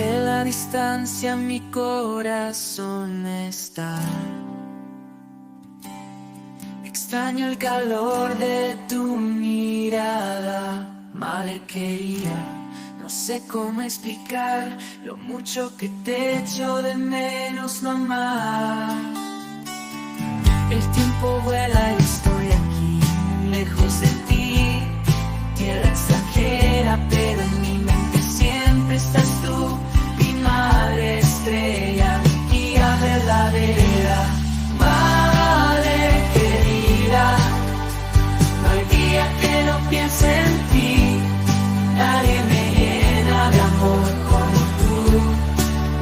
En la distancia mi corazón está. Extraño el calor de tu mirada, madre querida. No sé cómo explicar lo mucho que te echo de menos, mamá. El tiempo vuela y estoy aquí, lejos de ti, tierra extranjera, pero en mi mente siempre estás tú, mi madre estrella, mi guía verdadera. Madre querida, no hay día que no piense en ti, nadie me llena de amor como tú,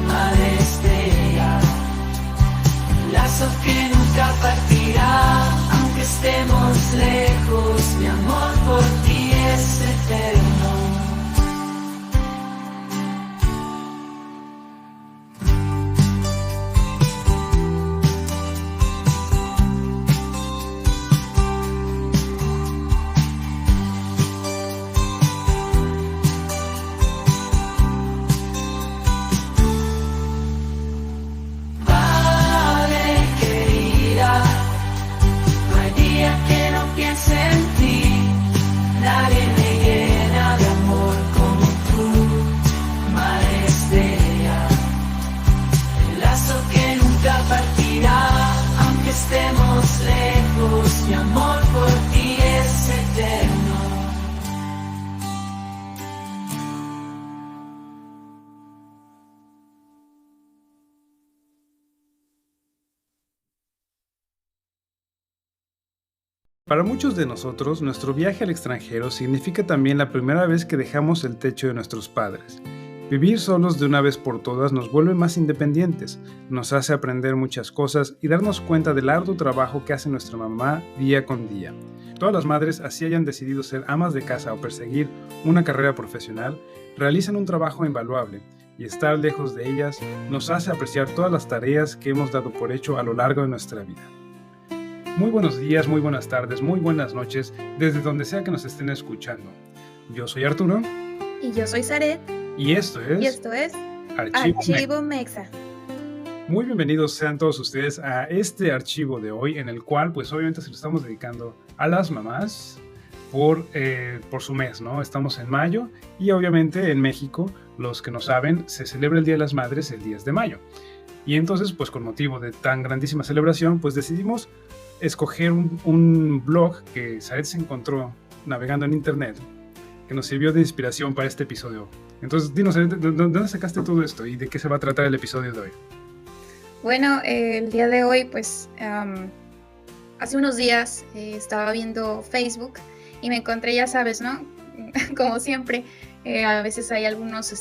madre estrella. Lazo que nunca partirá, aunque estemos lejos, mi amor por ti es eterno. Estemos lejos, mi amor por ti es eterno. Para muchos de nosotros, nuestro viaje al extranjero significa también la primera vez que dejamos el techo de nuestros padres. Vivir solos de una vez por todas nos vuelve más independientes, nos hace aprender muchas cosas y darnos cuenta del arduo trabajo que hace nuestra mamá día con día. Todas las madres, así hayan decidido ser amas de casa o perseguir una carrera profesional, realizan un trabajo invaluable y estar lejos de ellas nos hace apreciar todas las tareas que hemos dado por hecho a lo largo de nuestra vida. Muy buenos días, muy buenas tardes, muy buenas noches, desde donde sea que nos estén escuchando. Yo soy Arturo. Y yo soy Zaret. Y esto es Archivo Mexa. Muy bienvenidos sean todos ustedes a este archivo de hoy, en el cual pues obviamente se lo estamos dedicando a las mamás por su mes, ¿no? Estamos en mayo y obviamente en México, los que no saben, se celebra el Día de las Madres el 10 de mayo. Y entonces pues con motivo de tan grandísima celebración pues decidimos escoger un blog que Zaret se encontró navegando en internet, que nos sirvió de inspiración para este episodio. Entonces, dinos, ¿de dónde sacaste todo esto y de qué se va a tratar el episodio de hoy? Bueno, el día de hoy, pues, hace unos días estaba viendo Facebook y me encontré, ya sabes, ¿no? Como siempre, a veces hay algunos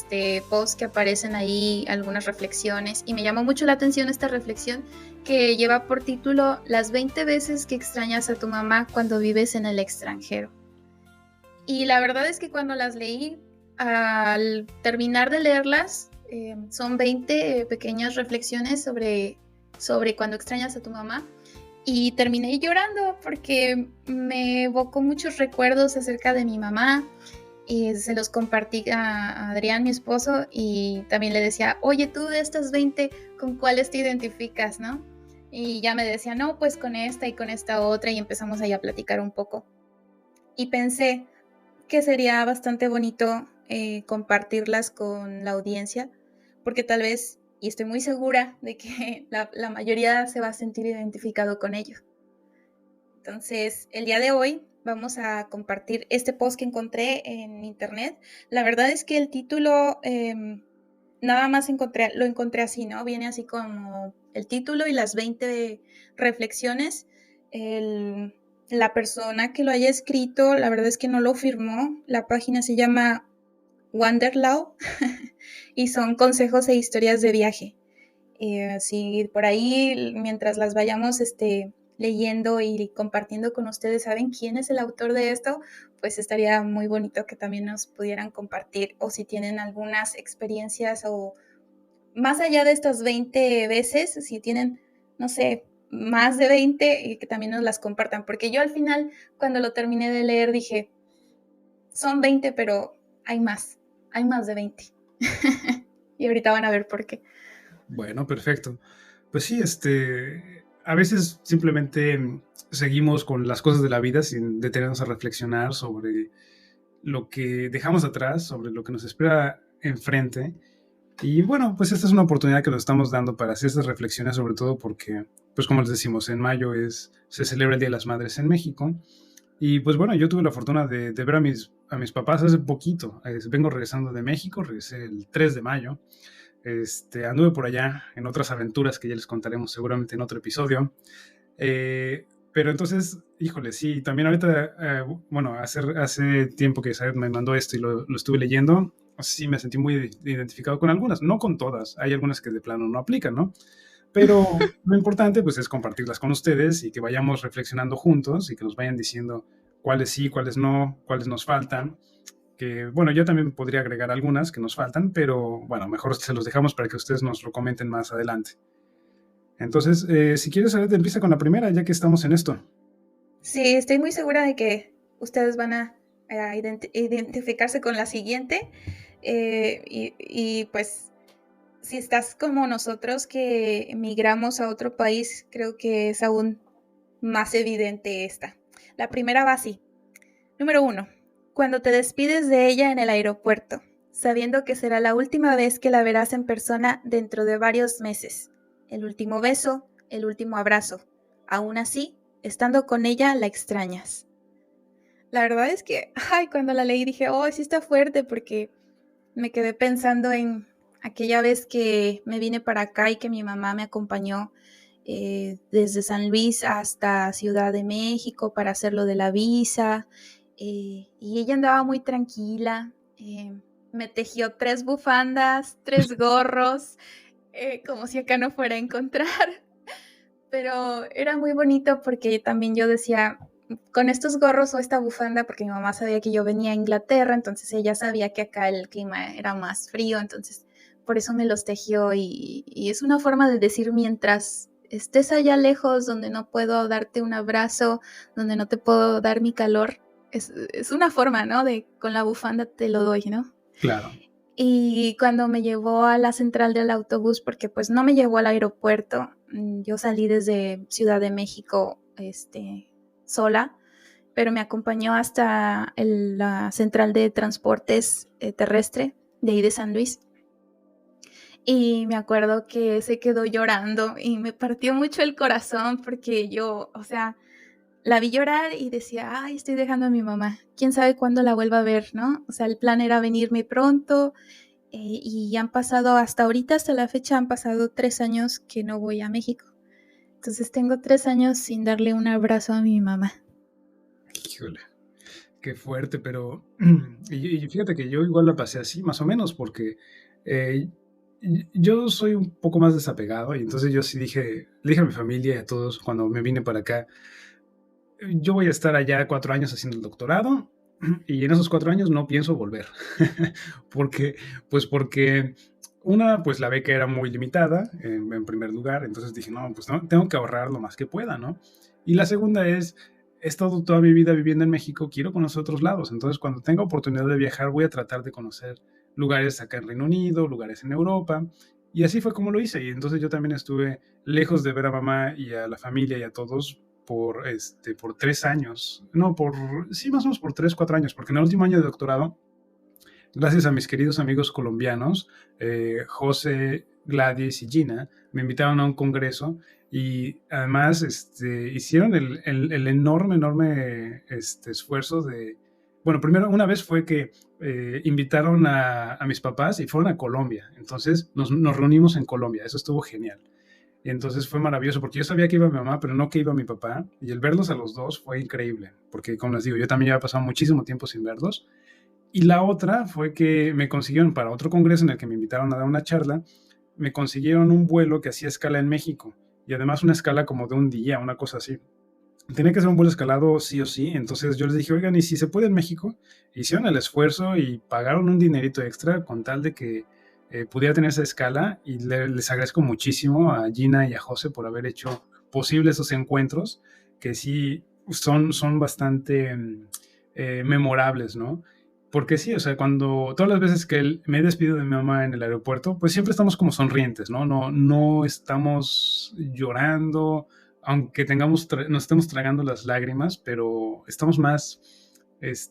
posts que aparecen ahí, algunas reflexiones, y me llamó mucho la atención esta reflexión que lleva por título Las 20 veces que extrañas a tu mamá cuando vives en el extranjero. Y la verdad es que cuando las leí, al terminar de leerlas, son 20 pequeñas reflexiones sobre cuando extrañas a tu mamá. Y terminé llorando porque me evocó muchos recuerdos acerca de mi mamá. Y se los compartí a Adrián, mi esposo, y también le decía, oye, tú de estas 20, ¿con cuáles te identificas, no? Y ya me decía, no, pues con esta y con esta otra, y empezamos ahí a platicar un poco. Y pensé que sería bastante bonito compartirlas con la audiencia, porque tal vez, y estoy muy segura de que la mayoría se va a sentir identificado con ello. Entonces, el día de hoy vamos a compartir este post que encontré en internet. La verdad es que el título nada más lo encontré así, ¿no? Viene así como el título y las 20 reflexiones. La persona que lo haya escrito, la verdad es que no lo firmó. La página se llama Wanderlaw y son consejos e historias de viaje. Si por ahí, mientras las vayamos leyendo y compartiendo con ustedes, saben quién es el autor de esto, pues estaría muy bonito que también nos pudieran compartir, o si tienen algunas experiencias o más allá de estas 20 veces, si tienen, no sé, más de 20, que también nos las compartan, porque yo al final, cuando lo terminé de leer, dije, son 20, pero hay más de 20. y ahorita van a ver por qué. Bueno, perfecto. Pues sí, a veces simplemente seguimos con las cosas de la vida sin detenernos a reflexionar sobre lo que dejamos atrás, sobre lo que nos espera enfrente. Y bueno, pues esta es una oportunidad que nos estamos dando para hacer estas reflexiones, sobre todo porque, pues como les decimos, en mayo se celebra el Día de las Madres en México. Y pues bueno, yo tuve la fortuna de ver a mis papás hace poquito. Vengo regresando de México, regresé el 3 de mayo. Anduve por allá en otras aventuras que ya les contaremos seguramente en otro episodio. Pero entonces, híjole, sí, también ahorita, bueno, hace tiempo que Isabel me mandó esto y lo estuve leyendo, sí me sentí muy identificado con algunas, no con todas, hay algunas que de plano no aplican, ¿no? Pero lo importante pues es compartirlas con ustedes y que vayamos reflexionando juntos y que nos vayan diciendo cuáles sí, cuáles no, cuáles nos faltan. Que bueno, yo también podría agregar algunas que nos faltan, pero bueno, mejor se los dejamos para que ustedes nos lo comenten más adelante. Entonces, si quieres, ahorita empieza con la primera, ya que estamos en esto. Sí, estoy muy segura de que ustedes van a identificarse con la siguiente. Y pues, si estás como nosotros que emigramos a otro país, creo que es aún más evidente esta. La primera va así. Número 1. Cuando te despides de ella en el aeropuerto, sabiendo que será la última vez que la verás en persona dentro de varios meses. El último beso, el último abrazo. Aún así, estando con ella, la extrañas. La verdad es que, cuando la leí dije, oh, sí está fuerte, porque me quedé pensando en aquella vez que me vine para acá y que mi mamá me acompañó desde San Luis hasta Ciudad de México para hacer lo de la visa. Y ella andaba muy tranquila. Me tejió 3 bufandas, 3 gorros, como si acá no fuera a encontrar. Pero era muy bonito porque también yo decía, con estos gorros o esta bufanda, porque mi mamá sabía que yo venía a Inglaterra, entonces ella sabía que acá el clima era más frío, entonces por eso me los tejió y es una forma de decir mientras estés allá lejos, donde no puedo darte un abrazo, donde no te puedo dar mi calor, es una forma, ¿no? De con la bufanda te lo doy, ¿no? Claro. Y cuando me llevó a la central del autobús, porque pues no me llevó al aeropuerto, yo salí desde Ciudad de México sola, pero me acompañó hasta la central de transportes terrestre de ahí de San Luis. Y me acuerdo que se quedó llorando y me partió mucho el corazón porque yo, o sea, la vi llorar y decía, ay, estoy dejando a mi mamá, quién sabe cuándo la vuelva a ver, ¿no? O sea, el plan era venirme pronto. Y han pasado, hasta ahorita, hasta la fecha, han pasado 3 años que no voy a México. Entonces tengo 3 años sin darle un abrazo a mi mamá. Híjole, qué fuerte, pero y fíjate que yo igual la pasé así, más o menos, porque eh, yo soy un poco más desapegado y entonces yo sí le dije a mi familia y a todos cuando me vine para acá, yo voy a estar allá 4 años haciendo el doctorado y en esos 4 años no pienso volver. porque, porque una, pues la beca era muy limitada en primer lugar, entonces dije, no, pues no, tengo que ahorrar lo más que pueda, ¿no? Y la segunda es, he estado toda mi vida viviendo en México, quiero conocer otros lados, entonces cuando tenga oportunidad de viajar voy a tratar de conocer lugares acá en Reino Unido, lugares en Europa, y así fue como lo hice, y entonces yo también estuve lejos de ver a mamá y a la familia y a todos por 3 años, no, sí, más o menos por 3, 4 años, porque en el último año de doctorado, gracias a mis queridos amigos colombianos, José, Gladys y Gina, me invitaron a un congreso y además hicieron el enorme esfuerzo de... Bueno, primero una vez fue que invitaron a mis papás y fueron a Colombia, entonces nos reunimos en Colombia, eso estuvo genial. Y entonces fue maravilloso porque yo sabía que iba mi mamá, pero no que iba mi papá. Y el verlos a los dos fue increíble, porque como les digo, yo también había pasado muchísimo tiempo sin verlos. Y la otra fue que me consiguieron para otro congreso en el que me invitaron a dar una charla, me consiguieron un vuelo que hacía escala en México y además una escala como de un día, una cosa así. Tenía que ser un vuelo escalado sí o sí, entonces yo les dije, oigan, ¿y si se puede en México? Hicieron el esfuerzo y pagaron un dinerito extra con tal de que pudiera tener esa escala y les agradezco muchísimo a Gina y a José por haber hecho posible esos encuentros que sí son bastante memorables, ¿no? Porque sí, o sea, cuando todas las veces que me he despedido de mi mamá en el aeropuerto, pues siempre estamos como sonrientes, ¿no? No estamos llorando, aunque nos estemos tragando las lágrimas, pero estamos más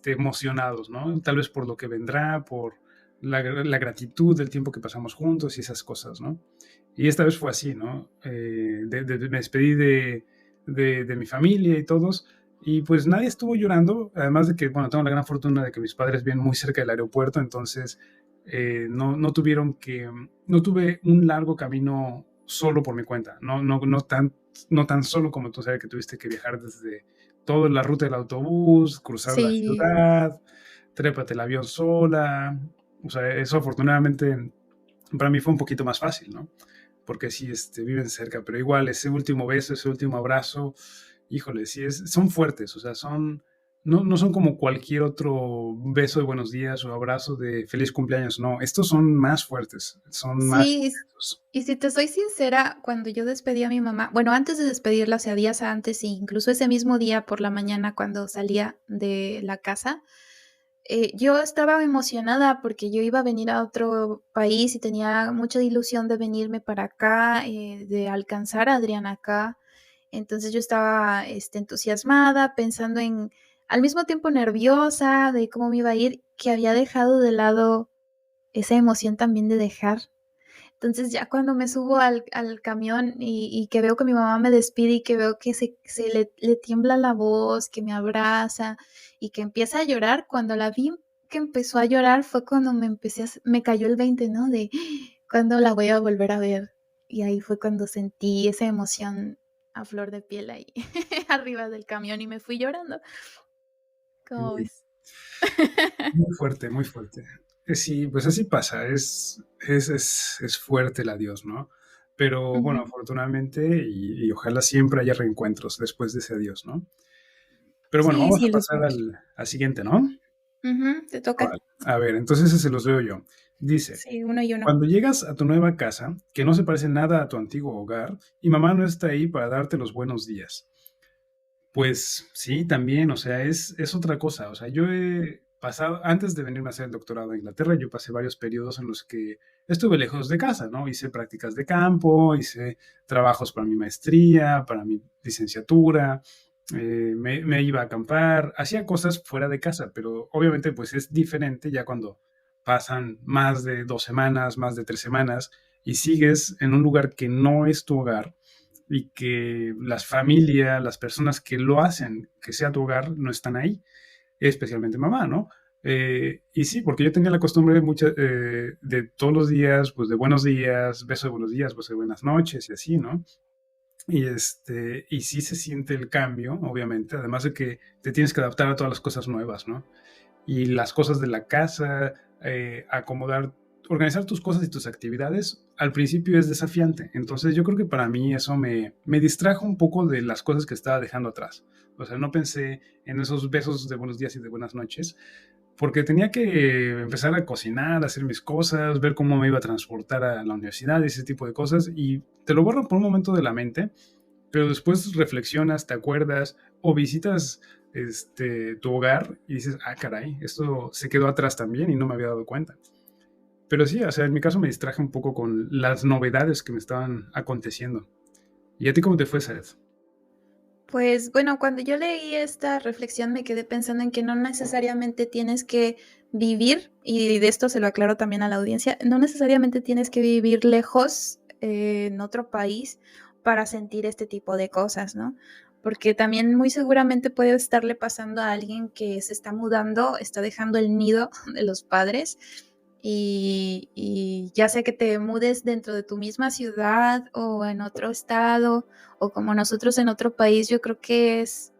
emocionados, ¿no? Tal vez por lo que vendrá, por la gratitud del tiempo que pasamos juntos y esas cosas, ¿no? Y esta vez fue así, ¿no? Me despedí de mi familia y todos, y pues nadie estuvo llorando, además de que, bueno, tengo la gran fortuna de que mis padres viven muy cerca del aeropuerto, entonces no no tuve un largo camino solo por mi cuenta, no tan solo como tú sabes que tuviste que viajar desde toda la ruta del autobús, cruzar la Sí, ciudad, trépate el avión sola, o sea, eso afortunadamente para mí fue un poquito más fácil, ¿no? Porque sí, viven cerca, pero igual ese último beso, ese último abrazo, híjole, sí son fuertes, o sea, no son como cualquier otro beso de buenos días o abrazo de feliz cumpleaños, no, estos son más fuertes, son más sí. intensos. Y si te soy sincera, cuando yo despedí a mi mamá, bueno, antes de despedirla, o sea, días antes, e incluso ese mismo día por la mañana cuando salía de la casa, yo estaba emocionada porque yo iba a venir a otro país y tenía mucha ilusión de venirme para acá, de alcanzar a Adrián acá. Entonces yo estaba entusiasmada, pensando al mismo tiempo nerviosa de cómo me iba a ir, que había dejado de lado esa emoción también de dejar. Entonces ya cuando me subo al camión y que veo que mi mamá me despide y que veo que le tiembla la voz, que me abraza y que empieza a llorar, cuando la vi que empezó a llorar fue cuando me cayó el 20, ¿no? De cuándo la voy a volver a ver. Y ahí fue cuando sentí esa emoción a flor de piel ahí arriba del camión y me fui llorando. ¿Cómo Muy, ves? muy fuerte, muy fuerte. Sí, pues así pasa, es fuerte el adiós, ¿no? Pero bueno, Ujú. afortunadamente y ojalá siempre haya reencuentros después de ese adiós, ¿no? Pero bueno, Sí, vamos a sí, los va a pasar haber. al siguiente, ¿no? Ujú, te toca. Órale. A ver, entonces ese se los leo yo. Dice, Sí, uno y uno. cuando llegas a tu nueva casa, que no se parece nada a tu antiguo hogar, y mamá no está ahí para darte los buenos días. Pues sí, también, o sea, es otra cosa. O sea, yo he pasado, antes de venirme a hacer el doctorado a Inglaterra, yo pasé varios periodos en los que estuve lejos de casa, ¿no? Hice prácticas de campo, hice trabajos para mi maestría, para mi licenciatura, me iba a acampar, hacía cosas fuera de casa, pero obviamente pues es diferente ya cuando pasan más de 2 semanas, más de 3 semanas y sigues en un lugar que no es tu hogar y que las familias, las personas que lo hacen, que sea tu hogar, no están ahí, especialmente mamá, ¿no? Y sí, porque yo tenía la costumbre de todos los días, pues de buenos días, beso de buenos días, beso de buenas noches y así, ¿no? Y sí se siente el cambio, obviamente, además de que te tienes que adaptar a todas las cosas nuevas, ¿no? Y las cosas de la casa, acomodar, organizar tus cosas y tus actividades, al principio es desafiante. Entonces yo creo que para mí eso me distrajo un poco de las cosas que estaba dejando atrás. O sea, no pensé en esos besos de buenos días y de buenas noches, porque tenía que empezar a cocinar, a hacer mis cosas, ver cómo me iba a transportar a la universidad y ese tipo de cosas, y te lo borro por un momento de la mente, pero después reflexionas, te acuerdas o visitas tu hogar y dices, ah, caray, esto se quedó atrás también y no me había dado cuenta. Pero sí, o sea, en mi caso me distraje un poco con las novedades que me estaban aconteciendo. ¿Y a ti cómo te fue, Sared? Pues bueno, cuando yo leí esta reflexión me quedé pensando en que no necesariamente tienes que vivir, y de esto se lo aclaro también a la audiencia, no necesariamente tienes que vivir lejos en otro país para sentir este tipo de cosas, ¿no? Porque también muy seguramente puede estarle pasando a alguien que se está mudando, está dejando el nido de los padres y ya sea que te mudes dentro de tu misma ciudad o en otro estado o como nosotros en otro país, yo creo que es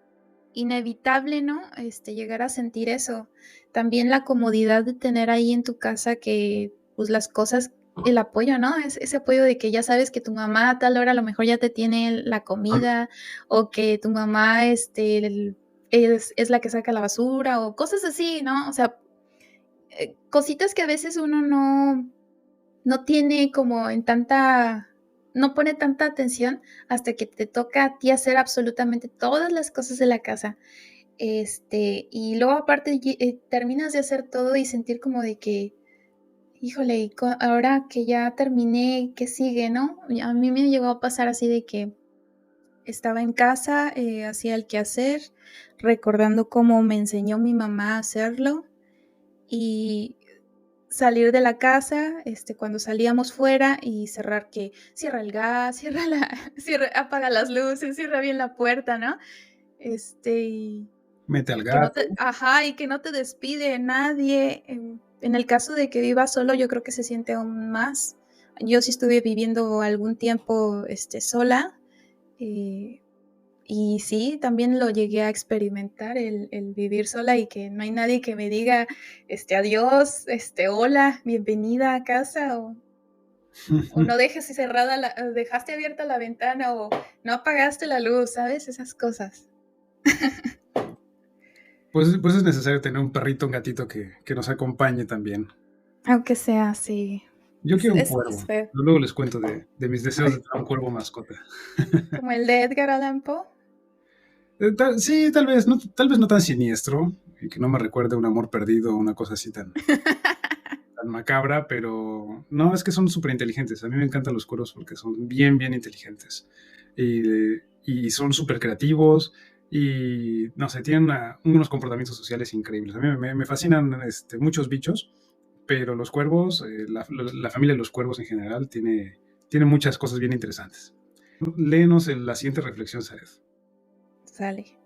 inevitable, ¿no? Llegar a sentir eso. También la comodidad de tener ahí en tu casa que, pues las cosas, el apoyo, ¿no? Ese apoyo de que ya sabes que tu mamá a tal hora a lo mejor ya te tiene la comida o que tu mamá, es la que saca la basura o cosas así, ¿no? O sea, cositas que a veces uno no tiene como no pone tanta atención hasta que te toca a ti hacer absolutamente todas las cosas de la casa. Y luego aparte terminas de hacer todo y sentir como de que, híjole, ahora que ya terminé, ¿qué sigue, no? Y a mí me llegó a pasar así de que estaba en casa, hacía el quehacer, recordando cómo me enseñó mi mamá a hacerlo y salir de la casa, cuando salíamos fuera y cerrar que cierra el gas, apaga las luces, cierra bien la puerta, ¿no? Y Mete al que no gato. te, ajá, y que no te despide nadie. En el caso de que vivas solo, yo creo que se siente aún más. Yo sí estuve viviendo algún tiempo, sola, eh, y sí, también lo llegué a experimentar, el vivir sola y que no hay nadie que me diga, adiós, hola, bienvenida a casa, o no dejes dejaste abierta la ventana, o no apagaste la luz, ¿sabes? Esas cosas. Pues es necesario tener un perrito, un gatito que nos acompañe también. Aunque sea así. Yo quiero un Es cuervo. feo. Yo luego les cuento de mis deseos de tener un cuervo mascota. Como el de Edgar Allan Poe. Sí, tal vez no tan siniestro y que no me recuerde un amor perdido o una cosa así tan macabra, pero no, es que son súper inteligentes. A mí me encantan los cuervos porque son bien, bien inteligentes y son súper creativos y no sé, tienen unos comportamientos sociales increíbles. A mí me fascinan muchos bichos, pero los cuervos, la familia de los cuervos en general tiene muchas cosas bien interesantes. Léenos la siguiente reflexión, Saed. Sale.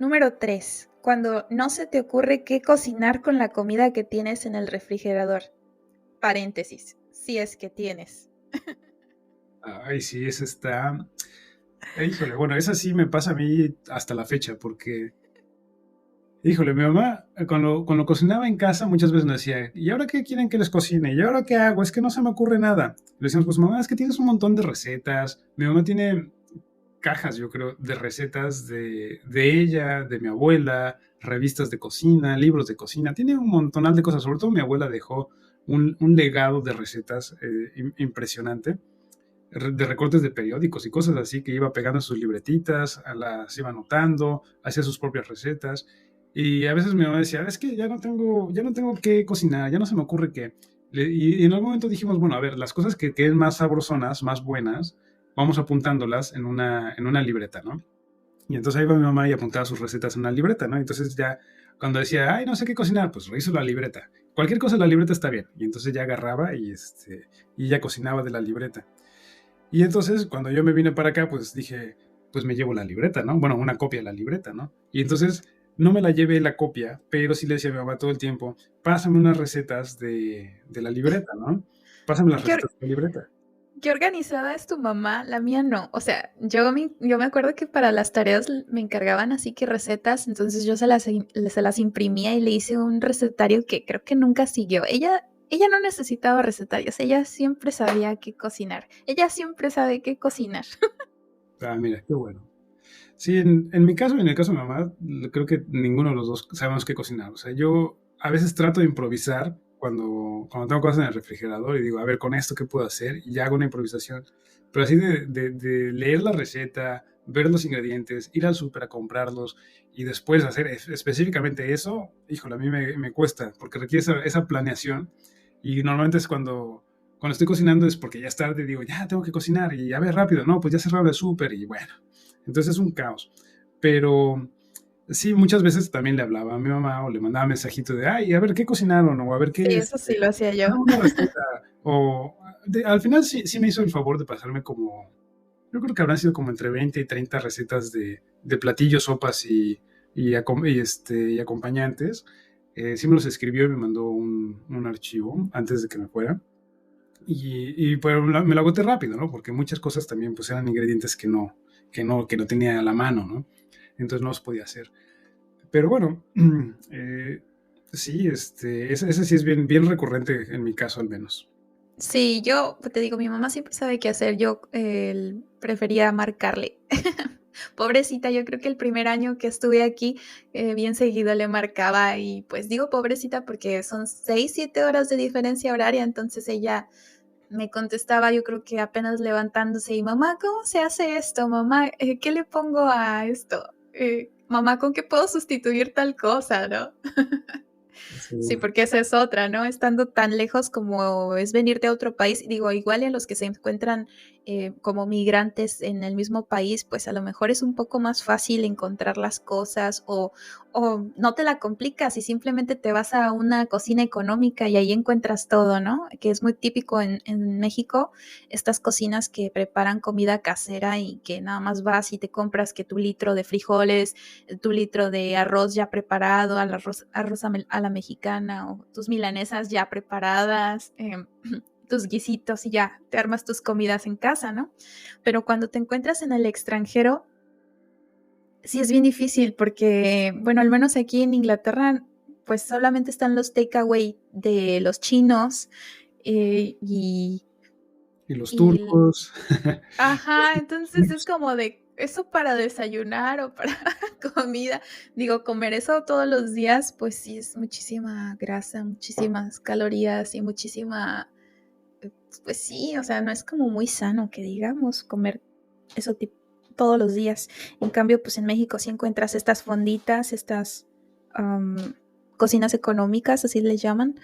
Número 3. Cuando no se te ocurre qué cocinar con la comida que tienes en el refrigerador. Paréntesis, si es que tienes. Ay, sí, esa está. Híjole, bueno, esa sí me pasa a mí hasta la fecha, porque, híjole, mi mamá, cuando cocinaba en casa, muchas veces nos decía, ¿y ahora qué quieren que les cocine? ¿Y ahora qué hago? Es que no se me ocurre nada. Le decíamos, pues mamá, es que tienes un montón de recetas. Mi mamá tiene cajas, yo creo, de recetas de ella, de mi abuela, revistas de cocina, libros de cocina. Tiene un montonal de cosas. Sobre todo mi abuela dejó un legado de recetas impresionante, de recortes de periódicos y cosas así que iba pegando en sus libretitas, las iba anotando, hacía sus propias recetas. Y a veces mi mamá decía, es que ya no tengo qué cocinar, ya no se me ocurre qué. Y en algún momento dijimos, bueno, a ver, las cosas que queden más sabrosonas, más buenas, vamos apuntándolas en una libreta, ¿no? Y entonces ahí va mi mamá y apuntaba sus recetas en una libreta, ¿no? Entonces ya cuando decía, ay, no sé qué cocinar, pues reviso la libreta. Cualquier cosa en la libreta está bien. Y entonces ya agarraba y ya cocinaba de la libreta. Y entonces, cuando yo me vine para acá, pues dije, pues me llevo la libreta, ¿no? Bueno, una copia de la libreta, ¿no? Y entonces no me la llevé la copia, pero sí le decía a mi mamá todo el tiempo, pásame unas recetas de la libreta, ¿no? Pásame las ¿Qué, recetas de la libreta. qué organizada es tu mamá? La mía no. O sea, yo me acuerdo que para las tareas me encargaban así que recetas, entonces yo se las imprimía y le hice un recetario que creo que nunca siguió. Ella no necesitaba recetarios, ella siempre sabía qué cocinar. Ella siempre sabe qué cocinar. Ah, mira, qué bueno. Sí, en mi caso y en el caso de mi mamá, creo que ninguno de los dos sabemos qué cocinar. O sea, yo a veces trato de improvisar cuando tengo cosas en el refrigerador y digo, a ver, con esto, ¿qué puedo hacer? Y ya hago una improvisación. Pero así de leer la receta, ver los ingredientes, ir al súper a comprarlos y después hacer específicamente eso, híjole, a mí me cuesta porque requiere esa planeación. Y normalmente es cuando estoy cocinando es porque ya es tarde y digo, ya tengo que cocinar y a ver rápido, no, pues ya cerraba el súper y bueno. Entonces es un caos. Pero sí, muchas veces también le hablaba a mi mamá o le mandaba mensajito de, ay, a ver qué cocinaron o a ver Sí, qué es, eso sí lo hacía yo. una receta. O al final sí me hizo el favor de pasarme como, yo creo que habrán sido como entre 20 y 30 recetas de platillos, sopas y acompañantes. Sí me los escribió y me mandó un archivo antes de que me fuera. Y pues me lo agoté rápido, ¿no? Porque muchas cosas también pues eran ingredientes que no tenía a la mano, ¿no? Entonces no los podía hacer. Pero bueno, sí, ese sí es bien, bien recurrente en mi caso al menos. Sí, yo te digo, mi mamá siempre sabe qué hacer. Yo prefería marcarle. Pobrecita, yo creo que el primer año que estuve aquí, bien seguido le marcaba y pues digo pobrecita porque son 6, 7 horas de diferencia horaria, entonces ella me contestaba, yo creo que apenas levantándose y mamá, ¿cómo se hace esto? Mamá, ¿qué le pongo a esto? mamá, ¿con qué puedo sustituir tal cosa, no? Sí, Sí, porque esa es otra, ¿no? Estando tan lejos como es venirte a otro país, digo, igual y a los que se encuentran como migrantes en el mismo país, pues a lo mejor es un poco más fácil encontrar las cosas o no te la complicas y simplemente te vas a una cocina económica y ahí encuentras todo, ¿no? Que es muy típico en México, estas cocinas que preparan comida casera y que nada más vas y te compras que tu litro de frijoles, tu litro de arroz ya preparado, arroz a la mexicana o tus milanesas ya preparadas, tus guisitos y ya te armas tus comidas en casa, ¿no? Pero cuando te encuentras en el extranjero, sí es bien difícil porque, bueno, al menos aquí en Inglaterra, pues solamente están los takeaway de los chinos eh, y, y los y turcos. ajá, entonces es como de eso para desayunar o para comida. Digo, comer eso todos los días, pues sí es muchísima grasa, muchísimas calorías y muchísima, pues sí, o sea, no es como muy sano que digamos comer eso todos los días. En cambio, pues en México sí encuentras estas fonditas, estas am, cocinas económicas, así les llaman,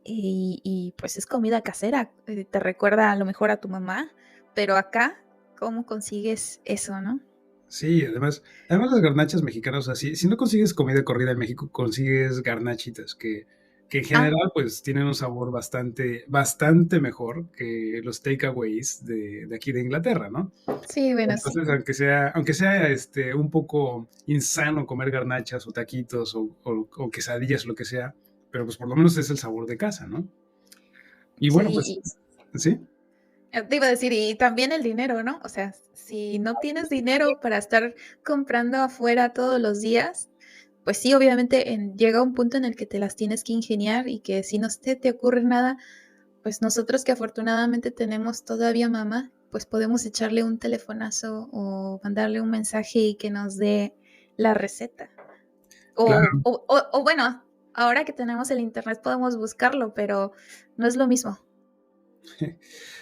y pues es comida casera, te recuerda a lo mejor a tu mamá, pero acá, ¿cómo consigues eso, no? Sí, además las garnachas mexicanas, o sea, si no consigues comida corrida en México, consigues garnachitas, que en Ah, general pues tienen un sabor bastante mejor que los takeaways de aquí de Inglaterra, ¿no? sí, bueno, sí. Entonces, aunque sea un poco insano comer garnachas o taquitos o quesadillas, lo que sea, pero pues por lo menos es el sabor de casa, ¿no? Y bueno, pues, Sí, sí. te iba a decir, y también el dinero, ¿no? O sea, si no tienes dinero para estar comprando afuera todos los días, pues sí, obviamente llega un punto en el que te las tienes que ingeniar y que si no te ocurre nada, pues nosotros que afortunadamente tenemos todavía mamá, pues podemos echarle un telefonazo o mandarle un mensaje y que nos dé la receta. Claro. O bueno, ahora que tenemos el internet podemos buscarlo, pero no es lo mismo.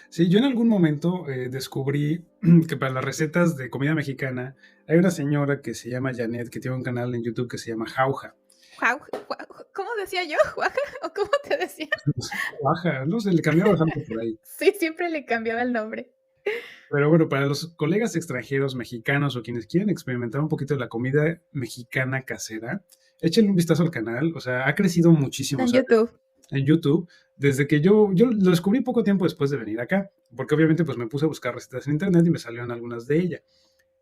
Sí, yo en algún momento descubrí que para las recetas de comida mexicana hay una señora que se llama Janet, que tiene un canal en YouTube que se llama Jauja. ¿Cómo decía yo? ¿O cómo te decía? Jauja, no sé, le cambiaba bastante por ahí. Sí, siempre le cambiaba el nombre. Pero bueno, para los colegas extranjeros mexicanos o quienes quieren experimentar un poquito de la comida mexicana casera, échenle un vistazo al canal. O sea, ha crecido muchísimo, o En sea, YouTube. en YouTube, desde que yo lo descubrí poco tiempo después de venir acá, porque obviamente pues me puse a buscar recetas en internet y me salieron algunas de ellas.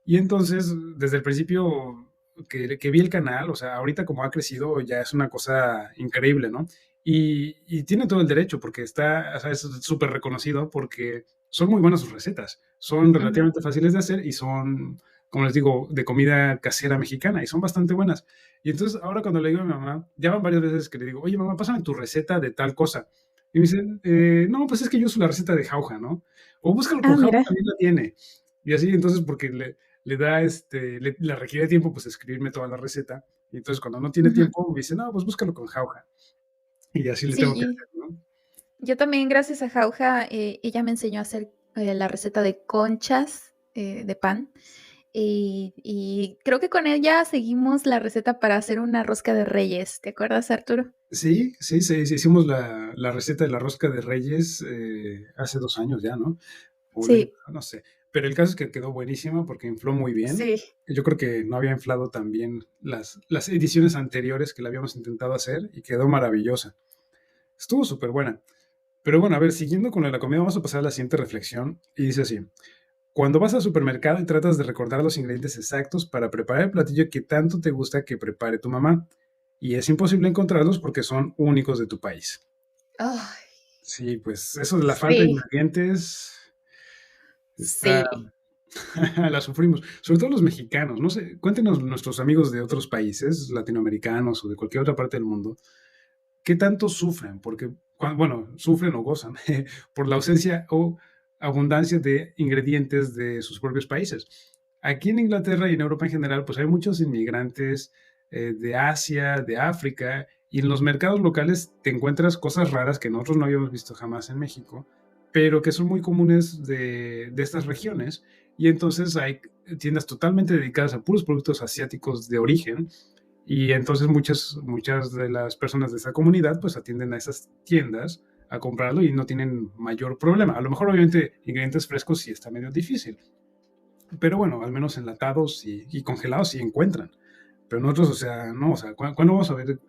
Y entonces, desde el principio que vi el canal, o sea, ahorita como ha crecido ya es una cosa increíble, ¿no? Y tiene todo el derecho porque está, o sea, es súper reconocido porque son muy buenas sus recetas, son Ujú. relativamente fáciles de hacer y son, como les digo, de comida casera mexicana y son bastante buenas. Y entonces ahora cuando le digo a mi mamá, ya van varias veces que le digo, oye mamá, pásame tu receta de tal cosa. Y me dicen, no, pues es que yo uso la receta de jauja, ¿no? O búscalo con Ah, jauja, mira. también la tiene. Y así, entonces, porque le da, le requiere tiempo, pues escribirme toda la receta. Y entonces, cuando no tiene Ujú. tiempo, me dice, no, pues búscalo con jauja. Y así le tengo que Sí, hacer, ¿no? yo también, gracias a Jauja, ella me enseñó a hacer la receta de conchas de pan. Y creo que con ella seguimos la receta para hacer una rosca de reyes. ¿Te acuerdas, Arturo? Sí, sí, sí, sí, hicimos la receta de la rosca de Reyes hace 2 años ya, ¿no? O el año Sí, pasado, no sé. Pero el caso es que quedó buenísima porque infló muy bien. sí. Yo creo que no había inflado tan bien las ediciones anteriores que la habíamos intentado hacer y quedó maravillosa. Estuvo súper buena. Pero bueno, a ver, siguiendo con lo de la comida, vamos a pasar a la siguiente reflexión. Y dice así: cuando vas al supermercado y tratas de recordar los ingredientes exactos para preparar el platillo que tanto te gusta que prepare tu mamá, y es imposible encontrarlos porque son únicos de tu país. Ay, Sí, pues eso de la falta de sí, ingredientes está, sí. la sufrimos, sobre todo los mexicanos. No sé, cuéntenos nuestros amigos de otros países, latinoamericanos o de cualquier otra parte del mundo, ¿qué tanto sufren? Porque, bueno, sufren o gozan por la ausencia o abundancia de ingredientes de sus propios países. Aquí en Inglaterra y en Europa en general, pues hay muchos inmigrantes de Asia, de África, y en los mercados locales te encuentras cosas raras que nosotros no habíamos visto jamás en México, pero que son muy comunes de estas regiones. Y entonces hay tiendas totalmente dedicadas a puros productos asiáticos de origen. Y entonces muchas de las personas de esa comunidad pues atienden a esas tiendas a comprarlo y no tienen mayor problema. A lo mejor obviamente ingredientes frescos sí está medio difícil, pero bueno, al menos enlatados y congelados sí encuentran. Pero nosotros, o sea, no, o sea, ¿cuándo vamos a ver?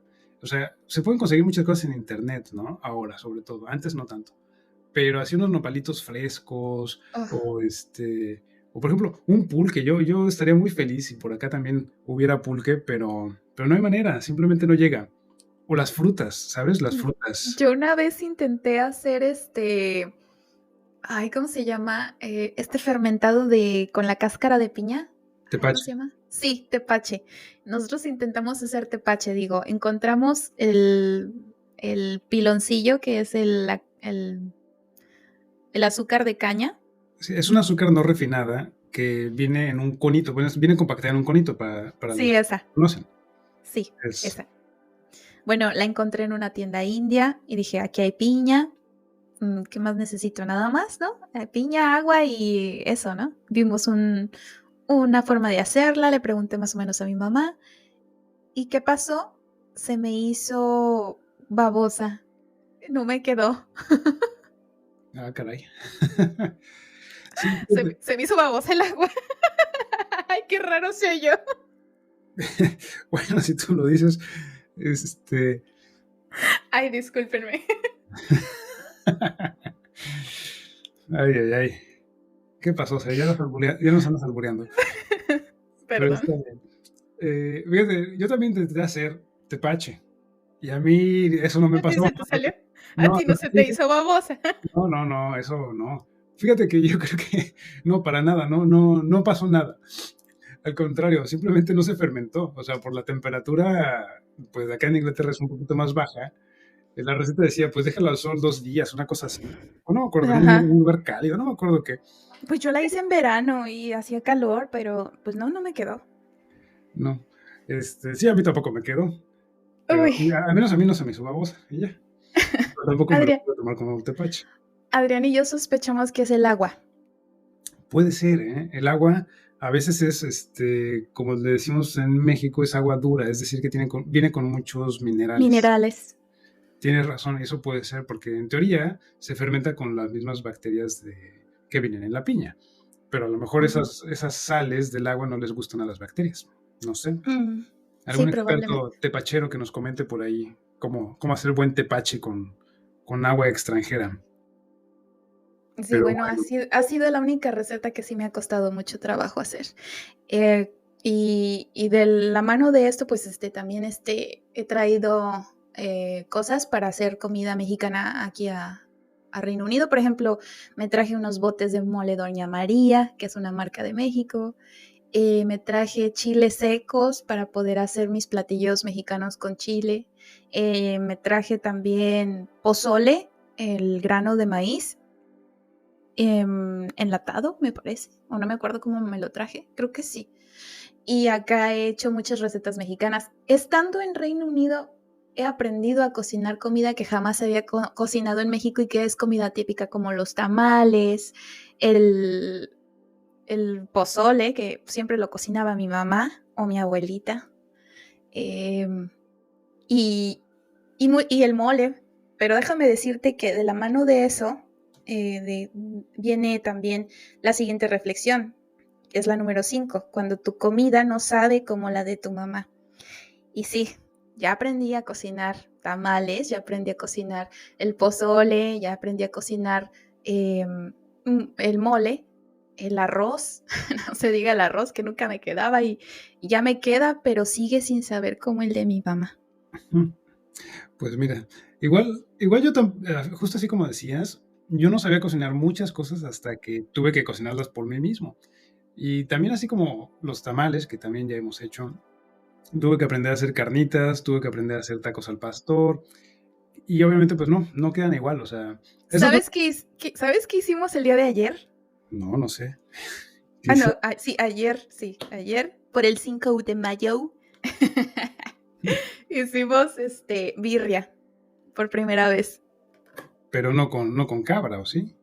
O sea, se pueden conseguir muchas cosas en internet, ¿no? Ahora, sobre todo, antes no tanto. Pero así unos nopalitos frescos, Oh, o o por ejemplo, un pulque. Yo estaría muy feliz si por acá también hubiera pulque, pero no hay manera, simplemente no llega. O las frutas, ¿sabes? Las frutas. yo una vez intenté hacer ay, ¿cómo se llama? Este fermentado con la cáscara de piña. Ay, ¿cómo Tepache. se llama? Sí, tepache. Nosotros intentamos hacer tepache, digo, encontramos el piloncillo, que es el azúcar de caña. Sí, es un azúcar no refinada que viene en un conito, bueno, viene compactada en un conito para los Sí, que esa. no conocen. Sí, Es, esa. Bueno, la encontré en una tienda india y dije, aquí hay piña. ¿Qué más necesito? Nada más, ¿no? Piña, agua y eso, ¿no? Vimos una forma de hacerla, le pregunté más o menos a mi mamá. ¿Y qué pasó? Se me hizo babosa. No me quedó. caray. Sí, Se me hizo babosa el agua. Ay, qué raro soy yo. bueno, si tú lo dices, este, Ay, discúlpenme. ay, ay, ay. ¿Qué pasó? O sea, ya nos andas albureando. Pero Perdón. está bien. Fíjate, yo también intenté hacer tepache y a mí eso no me ¿A ti pasó. se te salió? ¿A No, ti no se te hizo babosa? no, eso no. Fíjate que yo creo que no, para nada, no pasó nada. Al contrario, simplemente no se fermentó. O sea, por la temperatura, pues acá en Inglaterra es un poquito más baja. La receta decía, pues déjalo al sol 2 días, una cosa así. O no me acuerdo, en Ajá. un lugar cálido, no me acuerdo qué. Pues yo la hice en verano y hacía calor, pero pues no me quedó. No. Sí, a mí tampoco me quedó. Pero Uy, al menos a mí no se me hizo babosa y ya. Pero tampoco me lo Adrián, puedo tomar como un tepache. Adrián y yo sospechamos que es el agua. Puede ser, ¿eh? El agua a veces es, como le decimos en México, es agua dura, es decir, que viene con muchos minerales. Minerales. Tienes razón, eso puede ser, porque en teoría se fermenta con las mismas bacterias que vienen en la piña. Pero a lo mejor Ujú. esas sales del agua no les gustan a las bacterias. No sé. Sí, ¿Algún probablemente. experto tepachero que nos comente por ahí cómo hacer buen tepache con agua extranjera? Sí, Pero bueno, bueno, ha sido la única receta que sí me ha costado mucho trabajo hacer. Eh, y de la mano de esto, pues también he traído cosas para hacer comida mexicana aquí a Reino Unido. Por ejemplo, me traje unos botes de mole Doña María, que es una marca de México. Me traje chiles secos para poder hacer mis platillos mexicanos con chile. Me traje también pozole, el grano de maíz enlatado, me parece, o no me acuerdo cómo me lo traje, creo que sí. Y acá he hecho muchas recetas mexicanas. Estando en Reino Unido, he aprendido a cocinar comida que jamás había cocinado en México y que es comida típica como los tamales, el, el pozole, que siempre lo cocinaba mi mamá o mi abuelita, eh, y, y el mole. Pero déjame decirte que de la mano de eso viene también la siguiente reflexión, que es la número 5, cuando tu comida no sabe como la de tu mamá. Y sí, ya aprendí a cocinar tamales, ya aprendí a cocinar el pozole, ya aprendí a cocinar el mole, el arroz, no se diga el arroz que nunca me quedaba y ya me queda, pero sigue sin saber como el de mi mamá. pues mira, igual justo así como decías, yo no sabía cocinar muchas cosas hasta que tuve que cocinarlas por mí mismo. Y también así como los tamales, que también ya hemos hecho, tuve que aprender a hacer carnitas, tuve que aprender a hacer tacos al pastor, y obviamente pues no quedan igual, o sea, eso fue, ¿Sabes qué hicimos el día de ayer? no sé, ¿qué Ah, hice? no, ayer, por el 5 de mayo, hicimos birria por primera vez. Pero no con cabra, ¿o sí?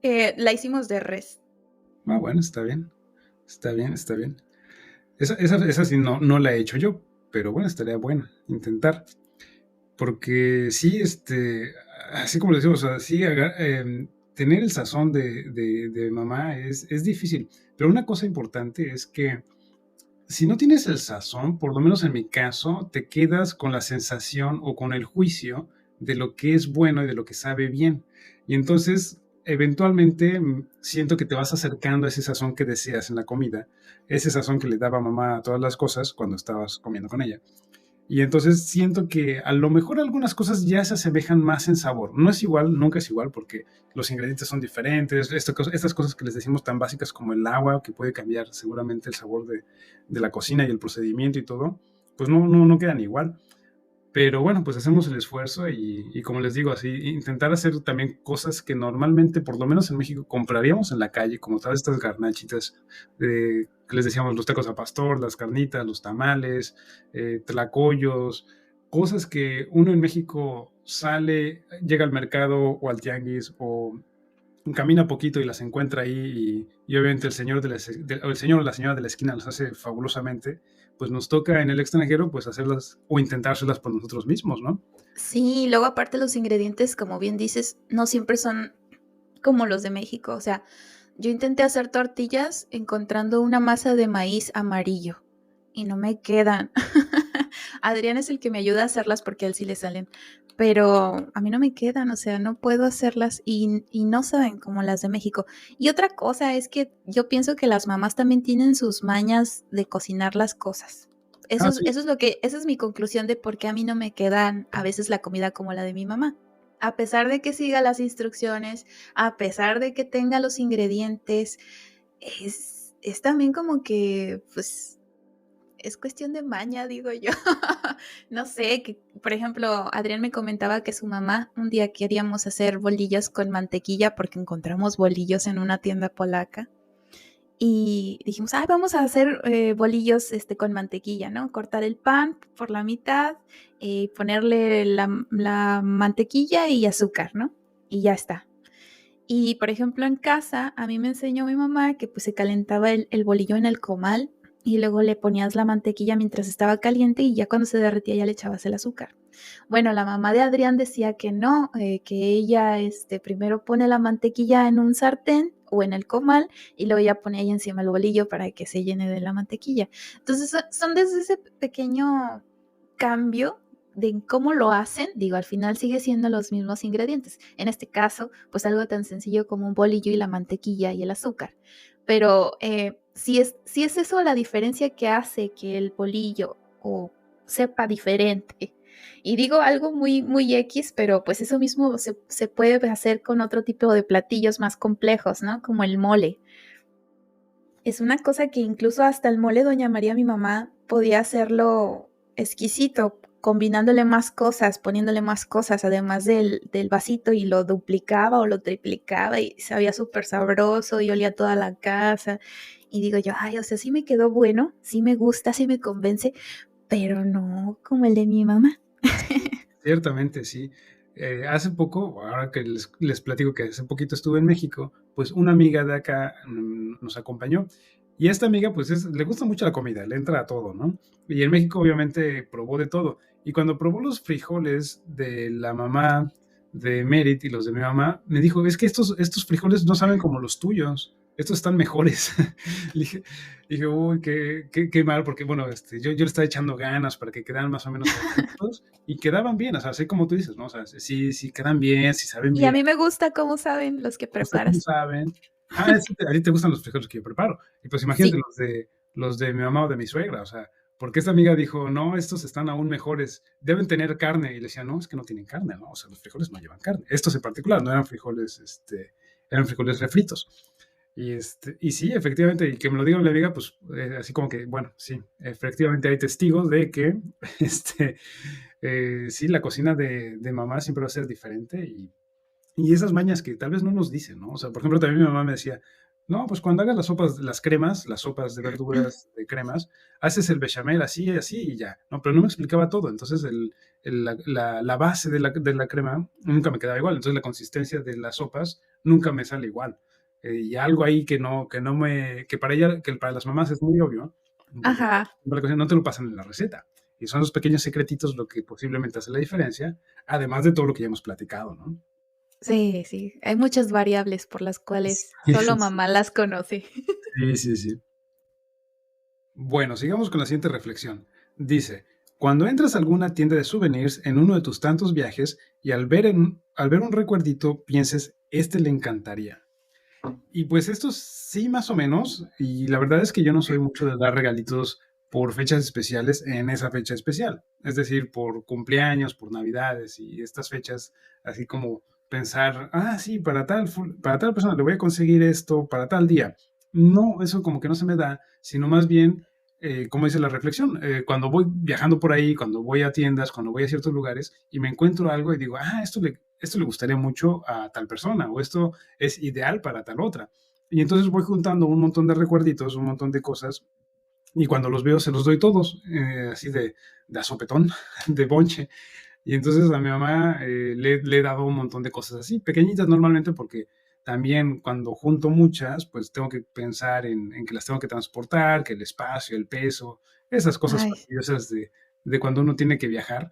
La hicimos de res. Ah, bueno, está bien. Está bien, está bien. Esa sí no la he hecho yo, pero bueno, estaría bueno intentar. Porque sí, así como le decimos, o sea, sí, tener el sazón de mamá es difícil. Pero una cosa importante es que si no tienes el sazón, por lo menos en mi caso, te quedas con la sensación o con el juicio de lo que es bueno y de lo que sabe bien. Y entonces, eventualmente, siento que te vas acercando a ese sazón que deseas en la comida, ese sazón que le daba mamá a todas las cosas cuando estabas comiendo con ella. Y entonces siento que a lo mejor algunas cosas ya se asemejan más en sabor. No es igual, nunca es igual porque los ingredientes son diferentes. Estas cosas que les decimos tan básicas como el agua, que puede cambiar seguramente el sabor de la cocina y el procedimiento y todo, pues no quedan igual. Pero bueno, pues hacemos el esfuerzo y como les digo, así intentar hacer también cosas que normalmente, por lo menos en México, compraríamos en la calle, como todas estas garnachitas, que les decíamos los tacos a pastor, las carnitas, los tamales, tlacoyos, cosas que uno en México sale, llega al mercado o al tianguis o camina poquito y las encuentra ahí y obviamente el señor o la señora de la esquina las hace fabulosamente, pues nos toca en el extranjero pues hacerlas o intentárselas por nosotros mismos, ¿no? Sí, luego aparte los ingredientes, como bien dices, no siempre son como los de México. O sea, yo intenté hacer tortillas encontrando una masa de maíz amarillo y no me quedan. Adrián es el que me ayuda a hacerlas porque a él sí le salen, pero a mí no me quedan, o sea, no puedo hacerlas y no saben como las de México. Y otra cosa es que yo pienso que las mamás también tienen sus mañas de cocinar las cosas. Ah, sí, Esa es mi conclusión de por qué a mí no me quedan a veces la comida como la de mi mamá. A pesar de que siga las instrucciones, a pesar de que tenga los ingredientes, es también como que, pues, es cuestión de maña, digo yo. No sé, que, por ejemplo, Adrián me comentaba que su mamá un día queríamos hacer bolillos con mantequilla porque encontramos bolillos en una tienda polaca y dijimos, ay, vamos a hacer bolillos con mantequilla, ¿no? Cortar el pan por la mitad, ponerle la mantequilla y azúcar, ¿no? Y ya está. Y, por ejemplo, en casa, a mí me enseñó mi mamá que pues se calentaba el bolillo en el comal y luego le ponías la mantequilla mientras estaba caliente y ya cuando se derretía ya le echabas el azúcar. Bueno, la mamá de Adrián decía que no, que ella primero pone la mantequilla en un sartén o en el comal y luego ya pone ahí encima el bolillo para que se llene de la mantequilla. Entonces son desde ese pequeño cambio de cómo lo hacen, digo, al final sigue siendo los mismos ingredientes. En este caso, pues algo tan sencillo como un bolillo y la mantequilla y el azúcar. Pero si es eso la diferencia que hace que el bolillo o sepa diferente. Y digo algo muy, muy X, pero pues eso mismo se puede hacer con otro tipo de platillos más complejos, ¿no? Como el mole. Es una cosa que incluso hasta el mole Doña María, mi mamá, podía hacerlo exquisito, combinándole más cosas, poniéndole más cosas, además del vasito, y lo duplicaba o lo triplicaba y sabía súper sabroso y olía toda la casa. Y digo yo, ay, o sea, sí me quedó bueno, sí me gusta, sí me convence, pero no como el de mi mamá. ciertamente sí. Hace poco, ahora que les platico que hace poquito estuve en México, pues una amiga de acá nos acompañó y esta amiga pues le gusta mucho la comida, le entra a todo, ¿no? Y en México obviamente probó de todo. Y cuando probó los frijoles de la mamá de Merit y los de mi mamá, me dijo, es que estos frijoles no saben como los tuyos, estos están mejores. Le dije, uy, qué mal, porque bueno, yo le estaba echando ganas para que quedaran más o menos perfectos y quedaban bien, o sea, así como tú dices, ¿no? O sea, sí quedan bien, sí saben Y a bien, mí me gusta cómo saben los que no sé cómo preparas. saben. Ah, sí, a ti te gustan los frijoles que yo preparo. Y pues imagínate Sí. los de mi mamá o de mi suegra, o sea, porque esta amiga dijo, no, estos están aún mejores, deben tener carne. Y le decía, no, es que no tienen carne, ¿no? O sea, los frijoles no llevan carne. Estos en particular no eran frijoles, eran frijoles refritos. Y sí, efectivamente, y que me lo diga mi amiga, pues así como que, bueno, sí, efectivamente hay testigos de que, sí, la cocina de mamá siempre va a ser diferente y esas mañas que tal vez no nos dicen, ¿no? O sea, por ejemplo, también mi mamá me decía, No, pues cuando hagas las sopas, las cremas, las sopas de verduras, de cremas, haces el bechamel así, así y ya, ¿no? Pero no me explicaba todo, entonces la base de la crema nunca me quedaba igual, entonces la consistencia de las sopas nunca me sale igual. Y algo ahí que para ella, que para las mamás es muy obvio, porque Ajá. para la cocina no te lo pasan en la receta. Y son los pequeños secretitos lo que posiblemente hace la diferencia, además de todo lo que ya hemos platicado, ¿no? Sí, sí, hay muchas variables por las cuales Sí, solo sí, mamá las conoce. sí, sí, sí. Bueno, sigamos con la siguiente reflexión. Dice, cuando entras a alguna tienda de souvenirs en uno de tus tantos viajes y al ver un recuerdito pienses, este le encantaría. Y pues esto sí, más o menos, y la verdad es que yo no soy mucho de dar regalitos por fechas especiales en esa fecha especial, es decir, por cumpleaños, por navidades y estas fechas, así como pensar, ah, sí, para tal persona le voy a conseguir esto para tal día. No, eso como que no se me da, sino más bien, como dice la reflexión, cuando voy viajando por ahí, cuando voy a tiendas, cuando voy a ciertos lugares y me encuentro algo y digo, ah, esto le gustaría mucho a tal persona o esto es ideal para tal otra. Y entonces voy juntando un montón de recuerditos, un montón de cosas, y cuando los veo se los doy todos, así de sopetón, de bonche. Y entonces a mi mamá le he dado un montón de cosas así, pequeñitas normalmente, porque también cuando junto muchas, pues tengo que pensar en que las tengo que transportar, que el espacio, el peso, esas cosas Ay, fastidiosas de cuando uno tiene que viajar,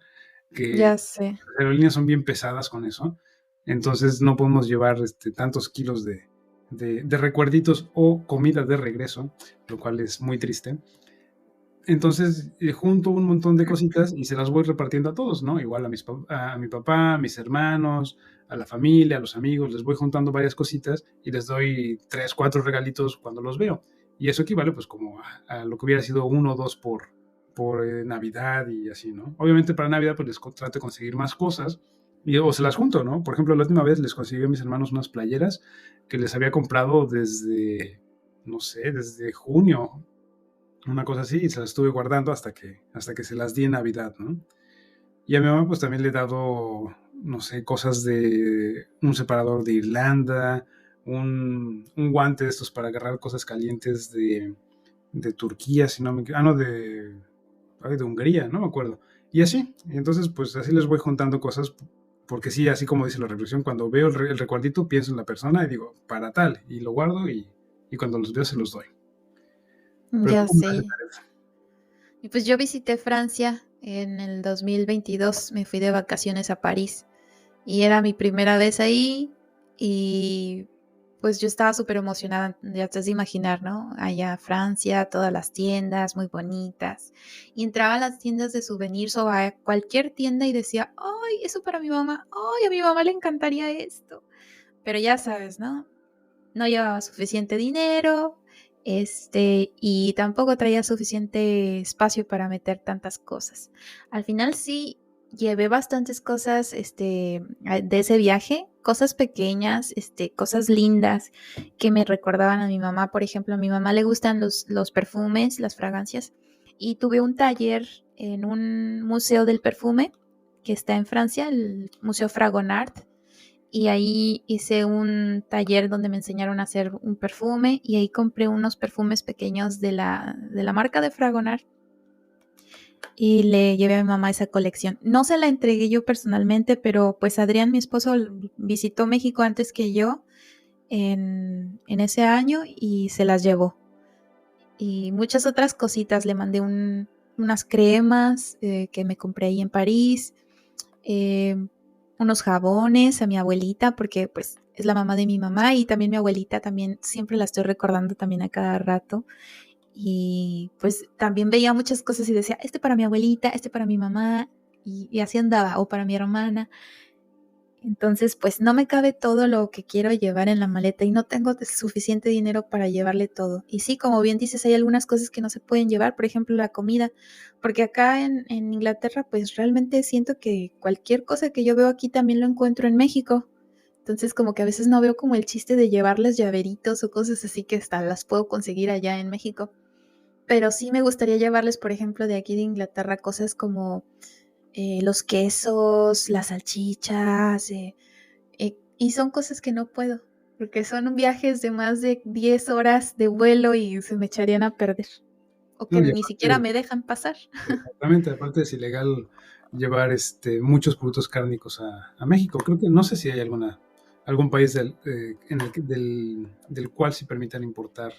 que ya sé. las aerolíneas son bien pesadas con eso. Entonces no podemos llevar tantos kilos de recuerditos o comida de regreso, lo cual es muy triste. Entonces junto un montón de cositas y se las voy repartiendo a todos, ¿no? Igual a mi papá, a mis hermanos, a la familia, a los amigos, les voy juntando varias cositas y les doy 3, 4 regalitos cuando los veo. Y eso equivale pues como a lo que hubiera sido uno o dos por Navidad y así, ¿no? Obviamente para Navidad pues les trato de conseguir más cosas o se las junto, ¿no? Por ejemplo, la última vez les conseguí a mis hermanos unas playeras que les había comprado desde, no sé, desde junio, una cosa así, y se las estuve guardando hasta que se las di en Navidad, ¿no? Y a mi mamá pues también le he dado, no sé, cosas de un separador de Irlanda, un guante de estos para agarrar cosas calientes de Turquía, si no me equivoco, no, de Hungría, no me acuerdo. Y así, y entonces pues así les voy juntando cosas, porque sí, así como dice la reflexión, cuando veo el recuerdito pienso en la persona y digo, para tal, y lo guardo y cuando los veo se los doy. Pero tú Ya cómo haces sé. eso. Y pues yo visité Francia en el 2022, me fui de vacaciones a París y era mi primera vez ahí y pues yo estaba súper emocionada, ya te has de imaginar, ¿no? Allá Francia, todas las tiendas muy bonitas. Y entraba a las tiendas de souvenirs o a cualquier tienda y decía, ay, eso para mi mamá, ay, a mi mamá le encantaría esto. Pero ya sabes, ¿no? No llevaba suficiente dinero, y tampoco traía suficiente espacio para meter tantas cosas. Al final sí llevé bastantes cosas, de ese viaje, cosas pequeñas, cosas lindas que me recordaban a mi mamá. Por ejemplo, a mi mamá le gustan los perfumes, las fragancias, y tuve un taller en un museo del perfume que está en Francia, el Museo Fragonard, y ahí hice un taller donde me enseñaron a hacer un perfume y ahí compré unos perfumes pequeños de la marca de Fragonard y le llevé a mi mamá esa colección. No se la entregué yo personalmente, pero pues Adrián, mi esposo, visitó México antes que yo en ese año y se las llevó. Y muchas otras cositas, le mandé unas cremas que me compré ahí en París, eh, unos jabones a mi abuelita, porque pues es la mamá de mi mamá y también mi abuelita, también siempre la estoy recordando también a cada rato. Y pues también veía muchas cosas y decía, este para mi abuelita, este para mi mamá, y así andaba, o para mi hermana. Entonces, pues no me cabe todo lo que quiero llevar en la maleta y no tengo suficiente dinero para llevarle todo. Y sí, como bien dices, hay algunas cosas que no se pueden llevar, por ejemplo, la comida, porque acá en Inglaterra, pues realmente siento que cualquier cosa que yo veo aquí también lo encuentro en México. Entonces, como que a veces no veo como el chiste de llevarles llaveritos o cosas así que hasta las puedo conseguir allá en México. Pero sí me gustaría llevarles, por ejemplo, de aquí de Inglaterra cosas como los quesos, las salchichas, y son cosas que no puedo. porque son viajes de más de 10 horas de vuelo y se me echarían a perder, o que No, y ni siquiera aparte, me dejan pasar. exactamente, aparte es ilegal llevar muchos productos cárnicos a México. Creo que no sé si hay algún país del cual sí permitan importar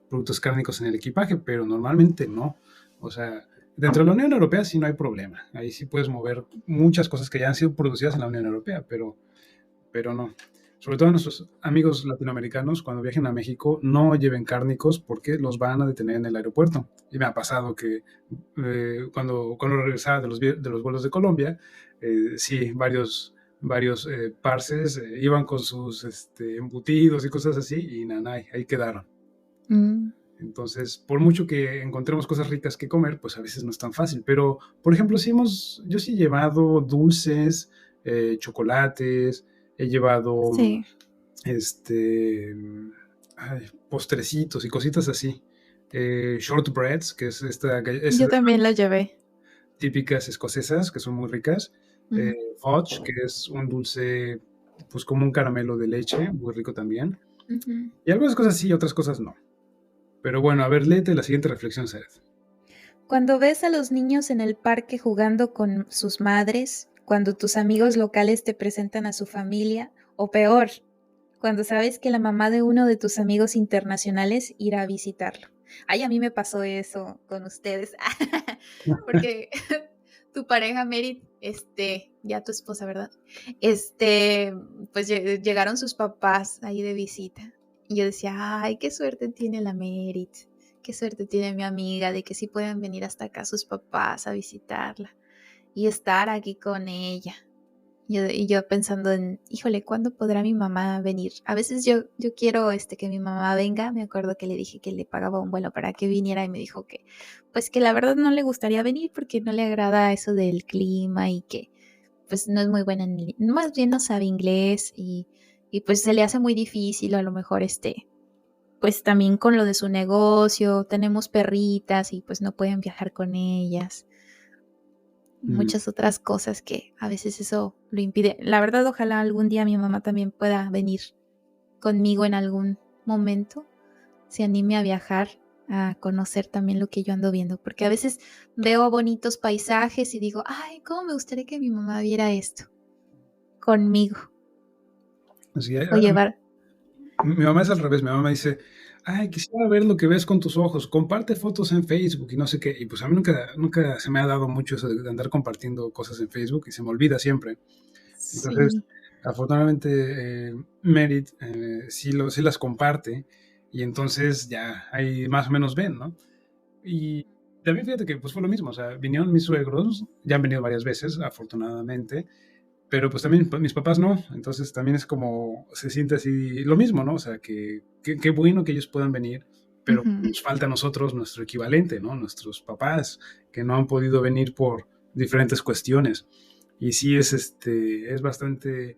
productos cárnicos en el equipaje, pero normalmente no. O sea, dentro de la Unión Europea sí no hay problema. Ahí sí puedes mover muchas cosas que ya han sido producidas en la Unión Europea, pero no. Sobre todo nuestros amigos latinoamericanos, cuando viajen a México, no lleven cárnicos porque los van a detener en el aeropuerto. Y me ha pasado que cuando regresaba de los vuelos de Colombia, sí, varios parces iban con sus embutidos y cosas así, y nanay, ahí quedaron. Mm, Entonces, por mucho que encontremos cosas ricas que comer, pues a veces no es tan fácil. Pero, por ejemplo, yo sí he llevado dulces, chocolates, he llevado sí, este, postrecitos y cositas así. Shortbreads, que es yo esas también la llevé. típicas escocesas, que son muy ricas. Ujú. Fudge, que es un dulce, pues como un caramelo de leche, muy rico también. Ujú. Y algunas cosas sí, otras cosas no. Pero bueno, a ver, léete la siguiente reflexión, Seth. Cuando ves a los niños en el parque jugando con sus madres, cuando tus amigos locales te presentan a su familia, o peor, cuando sabes que la mamá de uno de tus amigos internacionales irá a visitarlo. Ay, a mí me pasó eso con ustedes, porque tu pareja Merit, ya tu esposa, ¿verdad? Pues llegaron sus papás ahí de visita. Y yo decía, ay, qué suerte tiene la Merit, qué suerte tiene mi amiga de que sí puedan venir hasta acá sus papás a visitarla y estar aquí con ella. Y yo pensando en, híjole, ¿cuándo podrá mi mamá venir? A veces yo quiero que mi mamá venga. Me acuerdo que le dije que le pagaba un vuelo para que viniera y me dijo que, pues que la verdad no le gustaría venir porque no le agrada eso del clima y que pues no es muy buena más bien no sabe inglés y pues se le hace muy difícil a lo mejor pues también con lo de su negocio, tenemos perritas y pues no pueden viajar con ellas Mm. muchas otras cosas que a veces eso lo impide. La verdad, ojalá algún día mi mamá también pueda venir conmigo en algún momento, se anime a viajar, a conocer también lo que yo ando viendo, porque a veces veo bonitos paisajes y digo, ay, cómo me gustaría que mi mamá viera esto conmigo Así, o llevar. mi mamá es al revés, mi mamá dice, ay, quisiera ver lo que ves con tus ojos, comparte fotos en Facebook y no sé qué. Y pues a mí nunca se me ha dado mucho eso de andar compartiendo cosas en Facebook y se me olvida siempre. Entonces, Sí. afortunadamente, Merit sí las comparte y entonces ya ahí más o menos ven, ¿no? Y también fíjate que pues fue lo mismo, o sea, vinieron mis suegros, ya han venido varias veces, afortunadamente, pero pues también mis papás no, entonces también es como, se siente así lo mismo, ¿no? O sea, qué bueno que ellos puedan venir, pero Ujú. nos falta a nosotros nuestro equivalente, ¿no? Nuestros papás que no han podido venir por diferentes cuestiones. Y sí es bastante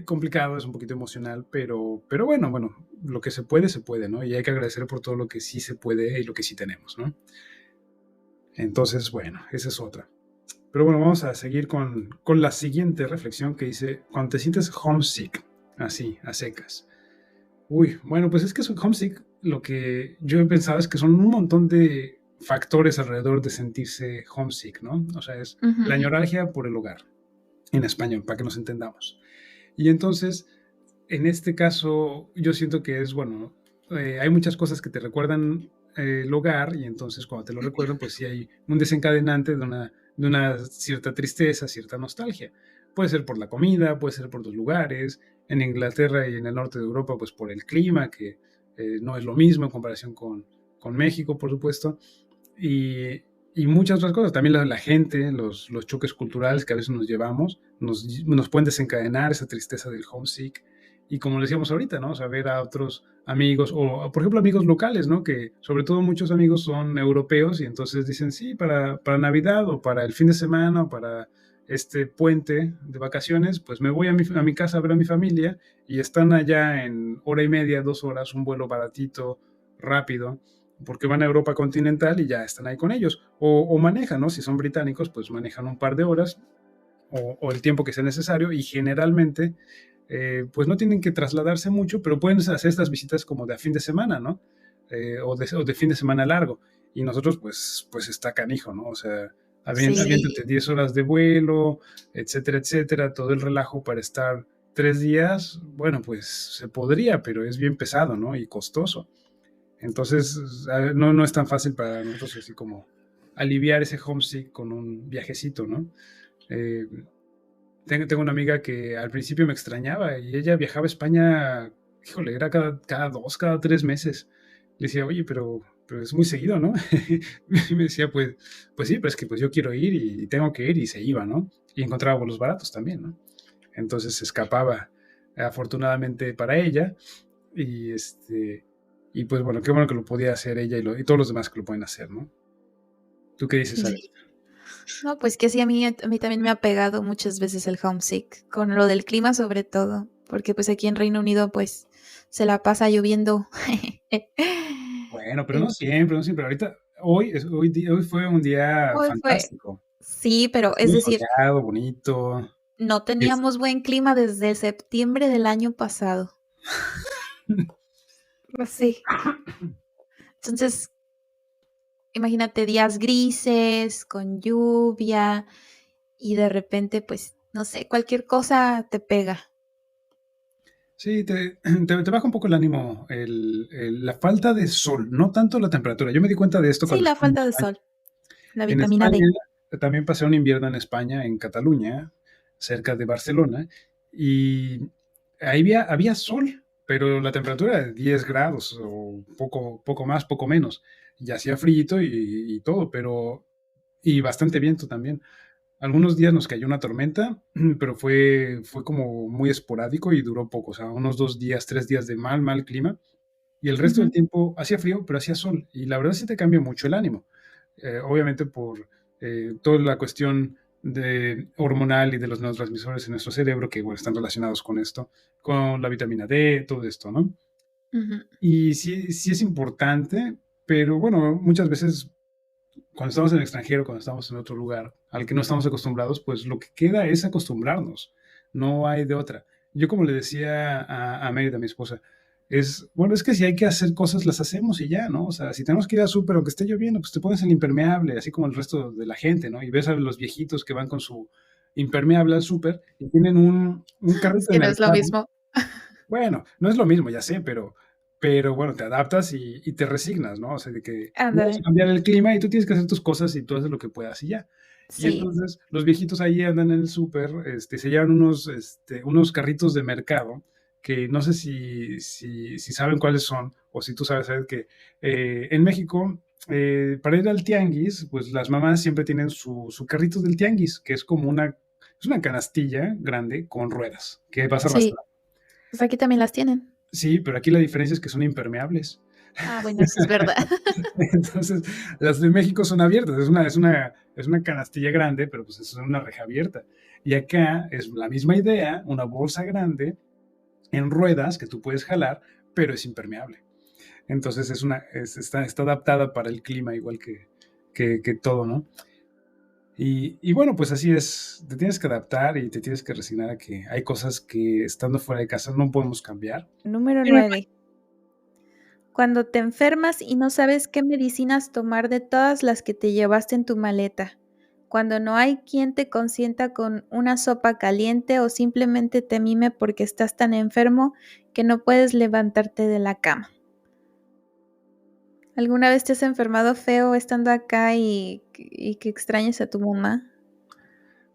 complicado, es un poquito emocional, pero bueno, lo que se puede, ¿no? Y hay que agradecer por todo lo que sí se puede y lo que sí tenemos, ¿no? Entonces, bueno, esa es otra. Pero bueno, vamos a seguir con la siguiente reflexión que dice, cuando te sientes homesick, así, a secas. Uy, bueno, pues es que homesick, lo que yo he pensado es que son un montón de factores alrededor de sentirse homesick, ¿no? O sea, es la Ujú. añorancia por el hogar, en español, para que nos entendamos. Y entonces, en este caso, yo siento que es, bueno, hay muchas cosas que te recuerdan el hogar y entonces cuando te lo recuerdan, pues sí hay un desencadenante de una cierta tristeza, cierta nostalgia. Puede ser por la comida, puede ser por los lugares. En Inglaterra y en el norte de Europa, pues por el clima, que no es lo mismo en comparación con México, por supuesto. Y muchas otras cosas. También la gente, los choques culturales que a veces nos llevamos, nos pueden desencadenar esa tristeza del homesick. Y como decíamos ahorita, ¿no? O sea, ver a otros amigos, o por ejemplo amigos locales, ¿no? Que sobre todo muchos amigos son europeos y entonces dicen, sí, para Navidad o para el fin de semana o para este puente de vacaciones, pues me voy a mi casa a ver a mi familia y están allá en hora y media, 2 horas, un vuelo baratito, rápido, porque van a Europa continental y ya están ahí con ellos. O manejan, ¿no? Si son británicos, pues manejan un par de horas o el tiempo que sea necesario y generalmente pues no tienen que trasladarse mucho, pero pueden hacer estas visitas como de a fin de semana, ¿no? O de fin de semana largo. Y nosotros, pues está canijo, ¿no? O sea, aviéntate Sí, 10 horas de vuelo, etcétera, etcétera, todo el relajo para estar 3 días, bueno, pues se podría, pero es bien pesado, ¿no? Y costoso. Entonces, no es tan fácil para nosotros así como aliviar ese homesick con un viajecito, ¿no? Eh, tengo una amiga que al principio me extrañaba y ella viajaba a España, híjole, era cada 2, cada 3 meses. Le decía, oye, pero es muy seguido, ¿no? Y me decía, pues sí, pero es que pues yo quiero ir y tengo que ir y se iba, ¿no? Y encontraba vuelos baratos también, ¿no? Entonces se escapaba, afortunadamente para ella, y y pues bueno, qué bueno que lo podía hacer ella y todos los demás que lo pueden hacer, ¿no? ¿Tú qué dices, Ale? sí. No, pues que sí, a mí también me ha pegado muchas veces el homesick, con lo del clima sobre todo, porque pues aquí en Reino Unido pues se la pasa lloviendo. Bueno, pero no Eh, siempre, no siempre. Ahorita, hoy fue un día Hoy fue, fantástico. sí, pero es Muy decir, soleado, bonito. no Es- teníamos buen clima desde septiembre del año pasado. Pues sí. Entonces, imagínate días grises, con lluvia, y de repente, pues, no sé, cualquier cosa te pega. Sí, te baja un poco el ánimo, la falta de sol, no tanto la temperatura. Yo me di cuenta de esto Sí, cuando la estuve en falta de España. sol, la En vitamina España D. también pasé un invierno en España, en Cataluña, cerca de Barcelona, y ahí había sol, pero la temperatura era de 10 grados o poco más, poco menos. Y hacía frío y todo, y bastante viento también. Algunos días nos cayó una tormenta, pero fue como muy esporádico y duró poco, o sea, unos 2 días, 3 días de mal clima. Y el resto del Ujú, tiempo hacía frío, pero hacía sol. Y la verdad sí te cambia mucho el ánimo. Obviamente por toda la cuestión hormonal y de los neurotransmisores en nuestro cerebro que bueno, están relacionados con esto, con la vitamina D, todo esto, ¿no? ujú. Y sí, sí es importante, pero bueno, muchas veces cuando estamos en el extranjero, cuando estamos en otro lugar al que no estamos acostumbrados, pues lo que queda es acostumbrarnos. No hay de otra. Yo como le decía a Mérida, mi esposa, bueno, es que si hay que hacer cosas, las hacemos y ya, ¿no? O sea, si tenemos que ir al súper, aunque esté lloviendo, pues te pones el impermeable, así como el resto de la gente, ¿no? Y ves a los viejitos que van con su impermeable al súper y tienen un carrito de Sí, no es lo mercado. mismo. Bueno, no es lo mismo, ya sé, pero bueno, te adaptas y te resignas, ¿no? O sea, de que no vas a Ándale. cambiar el clima y tú tienes que hacer tus cosas y tú haces lo que puedas y ya. Y Sí, entonces los viejitos ahí andan en el súper, se llevan unos carritos de mercado que no sé si saben cuáles son o si tú sabes que en México, para ir al tianguis, pues las mamás siempre tienen su carrito del tianguis, que es una canastilla grande con ruedas que vas sí. arrastrando. Pues aquí también las tienen. Sí, pero aquí la diferencia es que son impermeables. Ah, bueno, eso es verdad. Entonces, las de México son abiertas, es una canastilla grande, pero pues es una reja abierta. Y acá es la misma idea, una bolsa grande en ruedas que tú puedes jalar, pero es impermeable. Entonces está adaptada para el clima igual que todo, ¿no? Y bueno, pues así es, te tienes que adaptar y te tienes que resignar a que hay cosas que estando fuera de casa no podemos cambiar. Número Pero 9. Cuando te enfermas y no sabes qué medicinas tomar de todas las que te llevaste en tu maleta. Cuando no hay quien te consienta con una sopa caliente o simplemente te mime porque estás tan enfermo que no puedes levantarte de la cama. ¿Alguna vez te has enfermado feo estando acá y que extrañes a tu mamá?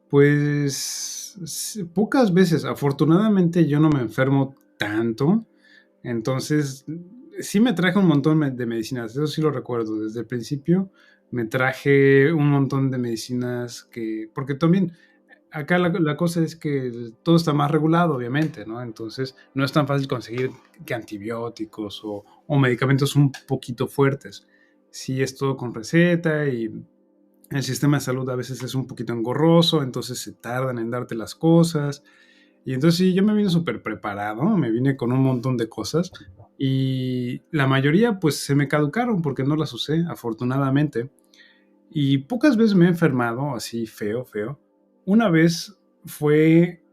pues sí, pocas veces, afortunadamente yo no me enfermo tanto, entonces sí me traje un montón de medicinas, eso sí lo recuerdo, desde el principio me traje un montón de medicinas porque también acá la cosa es que todo está más regulado, obviamente, ¿no? Entonces no es tan fácil conseguir que antibióticos o medicamentos un poquito fuertes. Sí es todo con receta y el sistema de salud a veces es un poquito engorroso, entonces se tardan en darte las cosas. Y entonces sí, yo me vine súper preparado, me vine con un montón de cosas y la mayoría pues se me caducaron porque no las usé, afortunadamente. Y pocas veces me he enfermado así feo, feo. Una vez fue,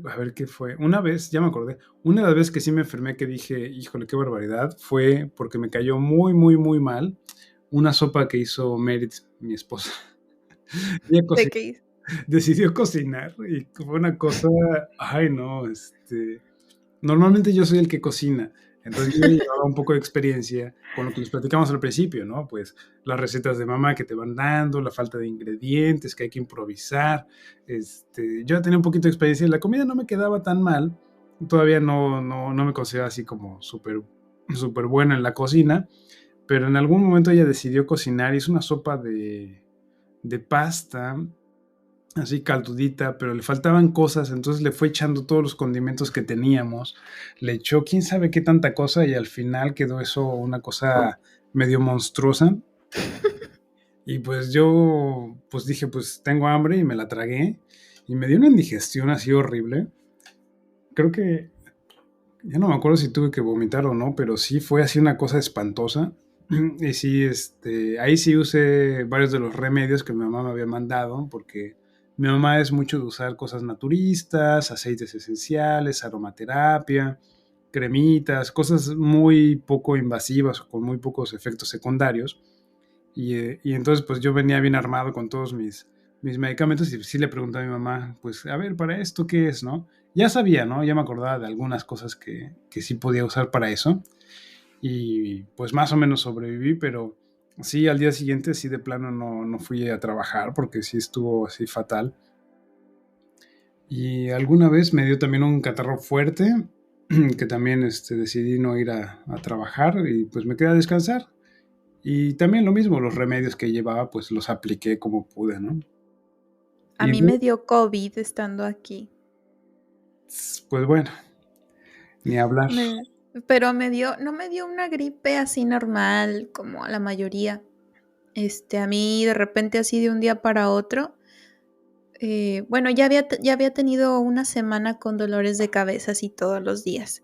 A ver qué fue. Una vez, ya me acordé, una de las veces que sí me enfermé que dije, híjole, qué barbaridad, fue porque me cayó muy, muy, muy mal una sopa que hizo Merit, mi esposa. Ella ¿De coci qué hice? decidió cocinar y fue una cosa, ay no, normalmente yo soy el que cocina, entonces yo ya llevaba un poco de experiencia con lo que les platicamos al principio, ¿no? Pues las recetas de mamá que te van dando, la falta de ingredientes, que hay que improvisar. Yo ya tenía un poquito de experiencia y la comida no me quedaba tan mal. Todavía no me considero así como súper súper buena en la cocina, pero en algún momento ella decidió cocinar, hizo una sopa de pasta así caldudita, pero le faltaban cosas, entonces le fue echando todos los condimentos que teníamos, le echó quién sabe qué tanta cosa y al final quedó eso una cosa medio monstruosa. Y pues yo pues dije, pues tengo hambre y me la tragué y me dio una indigestión así horrible. Creo que ya no me acuerdo si tuve que vomitar o no, pero sí fue así una cosa espantosa. Y sí, ahí sí usé varios de los remedios que mi mamá me había mandado, porque mi mamá es mucho de usar cosas naturistas, aceites esenciales, aromaterapia, cremitas, cosas muy poco invasivas o con muy pocos efectos secundarios. Y entonces pues yo venía bien armado con todos mis medicamentos y sí le pregunté a mi mamá, pues a ver, ¿para esto qué es, no? Ya sabía, ¿no? Ya me acordaba de algunas cosas que sí podía usar para eso y pues más o menos sobreviví, pero sí, al día siguiente sí de plano no fui a trabajar porque sí estuvo así fatal. Y alguna vez me dio también un catarro fuerte que también decidí no ir a trabajar y pues me quedé a descansar. Y también lo mismo, los remedios que llevaba pues los apliqué como pude, ¿no? A Y mí me dio COVID estando aquí. pues bueno, ni hablar. Me- pero no me dio una gripe así normal como a la mayoría. A mí de repente así de un día para otro. Bueno, ya había tenido una semana con dolores de cabeza así todos los días.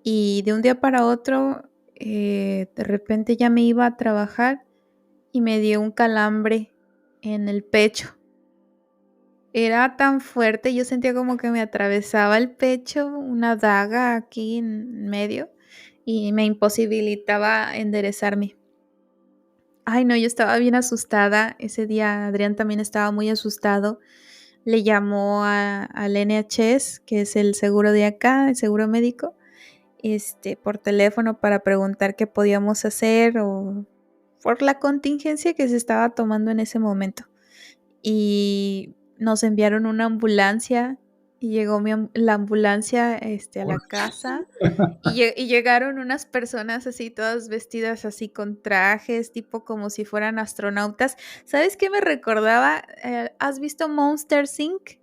Y de un día para otro, de repente ya me iba a trabajar y me dio un calambre en el pecho. Era tan fuerte, yo sentía como que me atravesaba el pecho una daga aquí en medio y me imposibilitaba enderezarme. Ay, no, yo estaba bien asustada. Ese día Adrián también estaba muy asustado. Le llamó al NHS, que es el seguro de acá, el seguro médico, por teléfono para preguntar qué podíamos hacer o por la contingencia que se estaba tomando en ese momento. Y nos enviaron una ambulancia y llegó la ambulancia a la casa y llegaron unas personas así todas vestidas así con trajes tipo como si fueran astronautas. ¿Sabes qué me recordaba? ¿Has visto Monster Inc?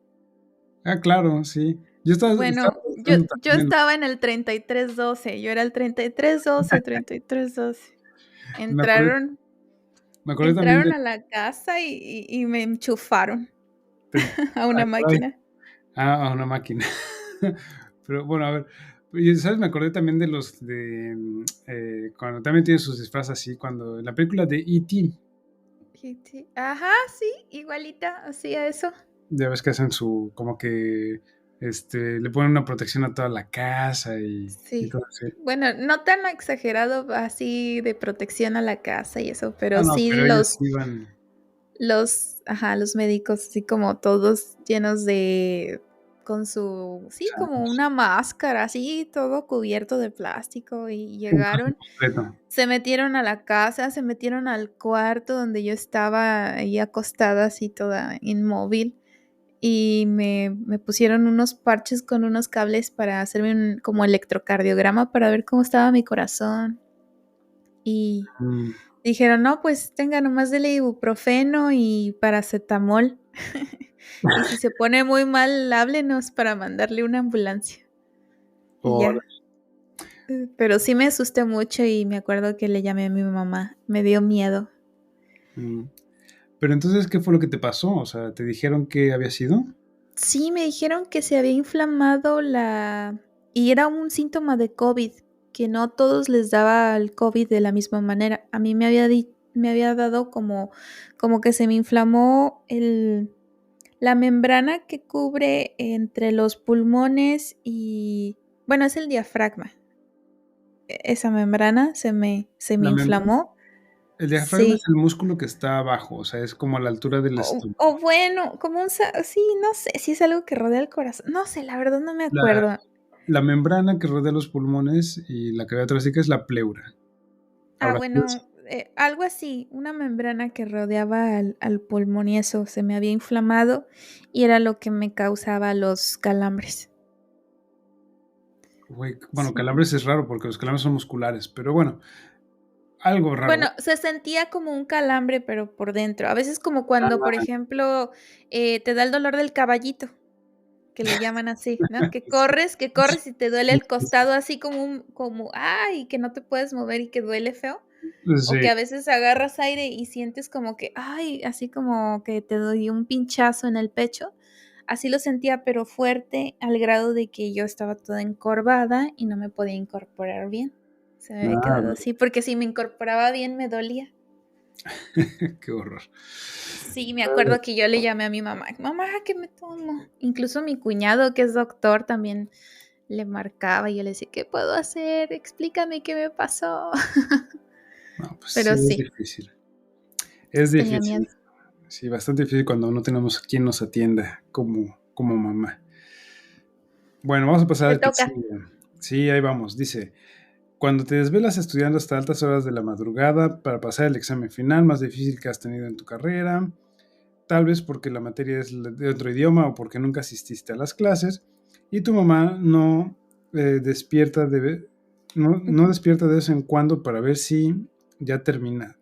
Ah, claro, sí. Yo estaba Bueno, pensando yo también, estaba en el 3312, yo era el 3312, 3312. me acordé, Entraron, me acordé también entraron a la casa y me enchufaron a ah, una caray, máquina. a una máquina. Pero bueno, a ver, y, ¿sabes? Me acordé también de cuando también tiene sus disfraces así, cuando en la película de E.T., Sí. Ajá, sí, igualita, hacía eso. ya ves que hacen como que, le ponen una protección a toda la casa y Sí. todo así. Bueno, no tan exagerado así de protección a la casa y eso, Ah, pero no, sí pero ellos iban, los médicos así como todos llenos de, con su, sí, como changos, una máscara, así, todo cubierto de plástico y un traje llegaron, completo. se metieron a la casa, se metieron al cuarto donde yo estaba ahí acostada así toda inmóvil y me pusieron unos parches con unos cables para hacerme un como electrocardiograma para ver cómo estaba mi corazón. Y Mm, dijeron, no, pues tenga nomás dele ibuprofeno y paracetamol. Y si se pone muy mal, háblenos para mandarle una ambulancia. Y órale. ya. Pero sí me asusté mucho y me acuerdo que le llamé a mi mamá. Me dio miedo. Mm. Pero entonces, ¿qué fue lo que te pasó? O sea, ¿te dijeron que había sido? Sí, me dijeron que se había inflamado y era un síntoma de COVID, que no todos les daba el COVID de la misma manera. A mí me había dado como que se me inflamó la membrana que cubre entre los pulmones y, bueno, es el diafragma. Esa membrana se me La membrana, inflamó. el diafragma es Sí. el músculo que está abajo, o sea, es como a la altura del O estómago. bueno, como sí, no sé si es algo que rodea el corazón. No sé, la verdad no me La, acuerdo. la membrana que rodea los pulmones y la cavidad torácica es la pleura. ¿Habrá sido eso? Bueno, algo así, una membrana que rodeaba al pulmón y eso se me había inflamado y era lo que me causaba los calambres. Güey, bueno, Sí. calambres es raro porque los calambres son musculares, pero bueno, algo raro. Bueno, se sentía como un calambre, pero por dentro. A veces como cuando, por ejemplo, te da el dolor del caballito, que le llaman así, ¿no? Que corres y te duele Sí, el costado así como, ay, que no te puedes mover y que duele feo. O sí, que a veces agarras aire y sientes como que, ay, así como que te doy un pinchazo en el pecho. Así lo sentía, pero fuerte, al grado de que yo estaba toda encorvada y no me podía incorporar bien. Se me había ah, quedado así, porque si me incorporaba bien me dolía. qué horror. Sí, me acuerdo que yo le llamé a mi mamá, mamá, ¿qué me tomo? Incluso mi cuñado, que es doctor, también le marcaba y yo le decía, ¿qué puedo hacer? Explícame qué me pasó. No, pues sí, Pero es sí, difícil. Es tenía miedo. difícil. Sí, bastante difícil cuando no tenemos quien nos atienda como mamá. Bueno, vamos a pasar Te al que toca. sigue. Sí, ahí vamos. Dice, cuando te desvelas estudiando hasta altas horas de la madrugada para pasar el examen final más difícil que has tenido en tu carrera, tal vez porque la materia es de otro idioma o porque nunca asististe a las clases, y tu mamá no despierta no despierta de vez en cuando para ver si ya terminas,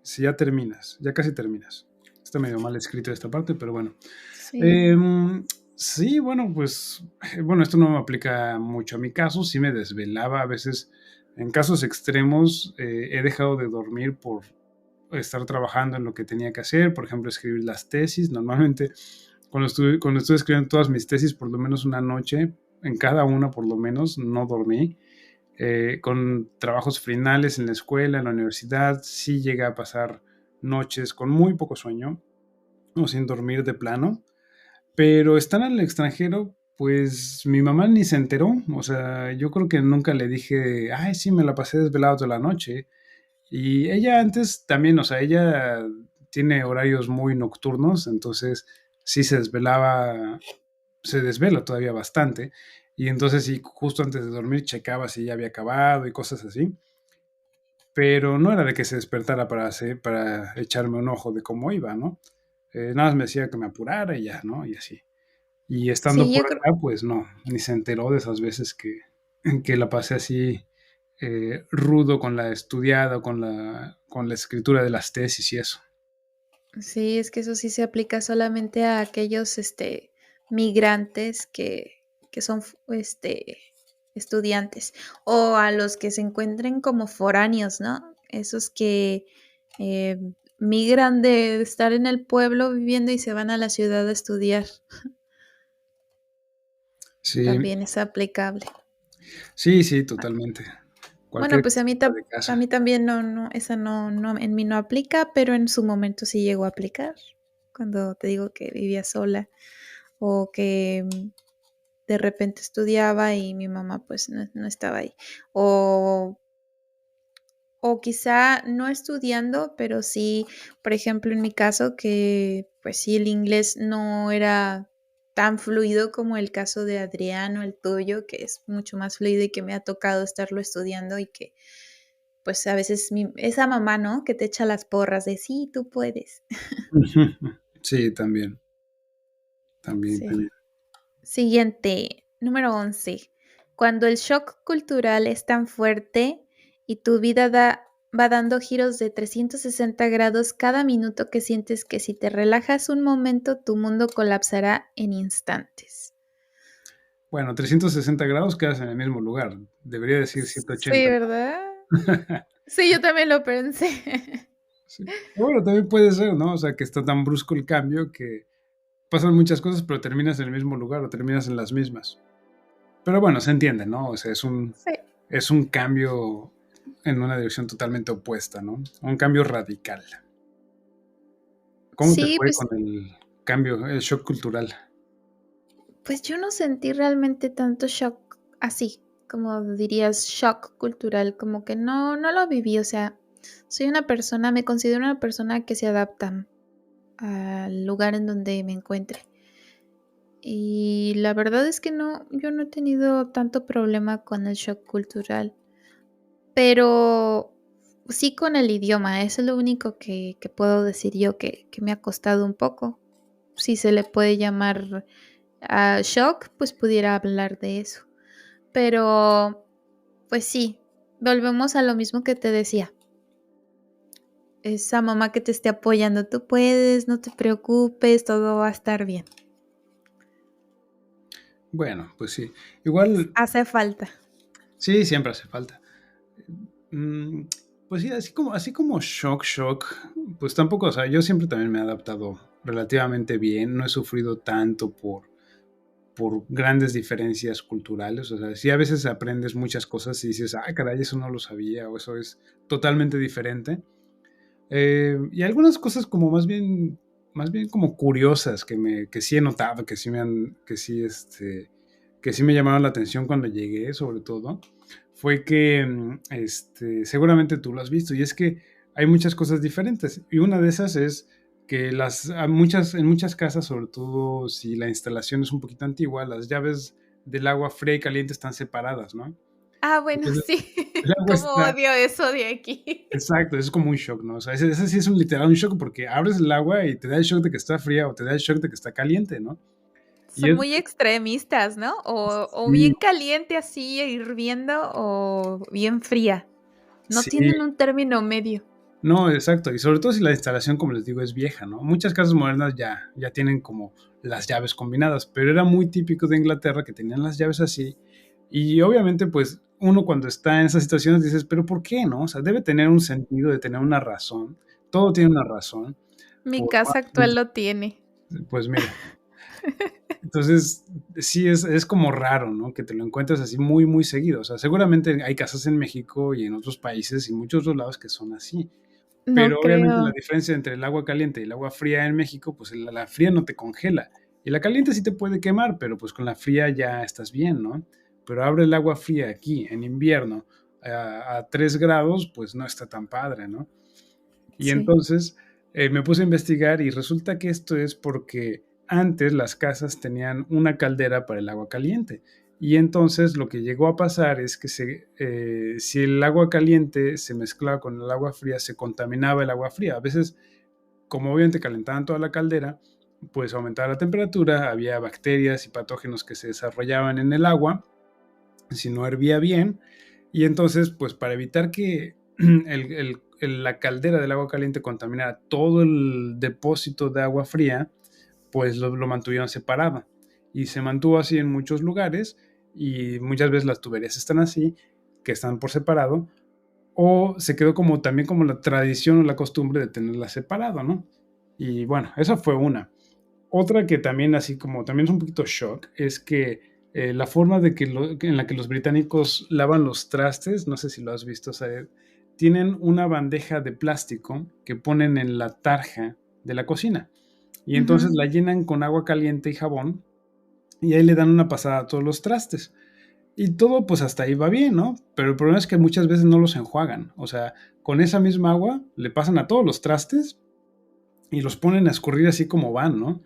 ya casi terminas. Está medio mal escrito esta parte, pero bueno. Sí. Em, sí, bueno, pues, bueno, esto no me aplica mucho a mi caso, sí me desvelaba a veces, en casos extremos, he dejado de dormir por estar trabajando en lo que tenía que hacer, por ejemplo, escribir las tesis. Normalmente, cuando estuve escribiendo todas mis tesis, por lo menos una noche, en cada una por lo menos, no dormí. Con trabajos finales en la escuela, en la universidad, sí llegué a pasar noches con muy poco sueño o sin dormir de plano. Pero estar en el extranjero, pues mi mamá ni se enteró. O sea, yo creo que nunca le dije, ay, sí, me la pasé desvelado toda la noche. Y ella antes también, o sea, ella tiene horarios muy nocturnos, entonces sí se desvela todavía bastante. Y entonces sí, justo antes de dormir checaba si ya había acabado y cosas así. Pero no era de que se despertara para echarme un ojo de cómo iba, ¿no? Nada más me decía que me apurara y ya, ¿no? Y así. Y estando Sí, por yo creo, acá, pues no, ni se enteró de esas veces que la pasé así rudo con la estudiada, con la escritura de las tesis y eso. sí, es que eso sí se aplica solamente a aquellos, migrantes que son, estudiantes, o a los que se encuentren como foráneos, ¿no? Esos que eh, migran de estar en el pueblo viviendo y se van a la ciudad a estudiar. Sí, También es aplicable. sí, sí, totalmente. Bueno, Cualquier pues que a mí, salga de a casa. mí también esa en mí no aplica, pero en su momento sí llegó a aplicar. Cuando te digo que vivía sola o que de repente estudiaba y mi mamá pues no estaba ahí. O, o quizá no estudiando, pero sí, por ejemplo, en mi caso, que pues sí, el inglés no era tan fluido como el caso de Adrián o el tuyo, que es mucho más fluido y que me ha tocado estarlo estudiando y que pues a veces esa mamá, ¿no? Que te echa las porras de sí, tú puedes. Sí, también, también, también. Sí. Siguiente, número 11. Cuando el shock cultural es tan fuerte y tu vida va dando giros de 360 grados cada minuto que sientes que si te relajas un momento tu mundo colapsará en instantes. Bueno, 360 grados quedas en el mismo lugar. Debería decir Sí, 180, ¿verdad? ¿no? Sí, yo también lo pensé. Sí. Bueno, también puede ser, ¿no? O sea, que está tan brusco el cambio que pasan muchas cosas, pero terminas en el mismo lugar o terminas en las mismas. Pero bueno, se entiende, ¿no? O sea, Sí. es un cambio en una dirección totalmente opuesta, ¿no? Un cambio radical. ¿Cómo te Sí, fue pues con el cambio, el shock cultural? Pues yo no sentí realmente tanto shock así, como dirías, shock cultural, como que no lo viví, o sea, me considero una persona que se adapta al lugar en donde me encuentre. Y la verdad es que no, yo no he tenido tanto problema con el shock cultural, pero sí con el idioma, eso es lo único que puedo decir yo que me ha costado un poco. Si se le puede llamar a shock, pues pudiera hablar de eso. Pero, pues sí, volvemos a lo mismo que te decía. Esa mamá que te esté apoyando, tú puedes, no te preocupes, todo va a estar bien. Bueno, pues sí. Igual, Hace falta. sí, siempre hace falta. Mm, pues sí, así como shock, pues tampoco, o sea, yo siempre también me he adaptado relativamente bien, no he sufrido tanto por grandes diferencias culturales, o sea, sí a veces aprendes muchas cosas y dices, ah, caray, eso no lo sabía, o eso es totalmente diferente. Y algunas cosas como más bien como curiosas que sí he notado, que sí me llamaron la atención cuando llegué, sobre todo, fue que seguramente tú lo has visto, y es que hay muchas cosas diferentes. Y una de esas es que en muchas casas, sobre todo si la instalación es un poquito antigua, las llaves del agua fría y caliente están separadas, ¿no? Ah, bueno, Entonces, sí. el agua Como está. odio eso de aquí. Exacto, es como un shock, ¿no? O sea, ese sí es un literal un shock porque abres el agua y te da el shock de que está fría o te da el shock de que está caliente, ¿no? Y Son es, muy extremistas, ¿no? O sí, bien caliente así, hirviendo, o bien fría. No sí, tienen un término medio. no, exacto. Y sobre todo si la instalación, como les digo, es vieja, ¿no? Muchas casas modernas ya tienen como las llaves combinadas, pero era muy típico de Inglaterra que tenían las llaves así. Y obviamente, pues, uno cuando está en esas situaciones dices, pero ¿por qué, no? O sea, debe tener un sentido, de tener una razón. Todo tiene una razón. Mi Por casa actual lo tiene. Pues mira. Entonces, sí es como raro, ¿no? Que te lo encuentres así muy, muy seguido. O sea, seguramente hay casas en México y en otros países y muchos otros lados que son así. Pero No obviamente la creo. diferencia entre el agua caliente y el agua fría en México, pues la fría no te congela. Y la caliente sí te puede quemar, pero pues con la fría ya estás bien, ¿no? Pero abre el agua fría aquí en invierno a 3 grados, pues no está tan padre, ¿no? Y Sí. entonces me puse a investigar y resulta que esto es porque antes las casas tenían una caldera para el agua caliente. Y entonces lo que llegó a pasar es que si el agua caliente se mezclaba con el agua fría, se contaminaba el agua fría. A veces, como obviamente calentaban toda la caldera, pues aumentaba la temperatura, había bacterias y patógenos que se desarrollaban en el agua si no hervía bien. Y entonces, pues para evitar que la caldera del agua caliente contaminara todo el depósito de agua fría, pues lo mantuvieron separado. Y se mantuvo así en muchos lugares y muchas veces las tuberías están así, que están por separado, o se quedó como también como la tradición o la costumbre de tenerla separado, ¿no? Y bueno, esa fue una. Otra que también así como también es un poquito shock es que la forma en la que los británicos lavan los trastes, no sé si lo has visto, o sea, tienen una bandeja de plástico que ponen en la tarja de la cocina y entonces Ujú. la llenan con agua caliente y jabón y ahí le dan una pasada a todos los trastes. Y todo pues hasta ahí va bien, ¿no? Pero el problema es que muchas veces no los enjuagan, o sea, con esa misma agua le pasan a todos los trastes y los ponen a escurrir así como van, ¿no?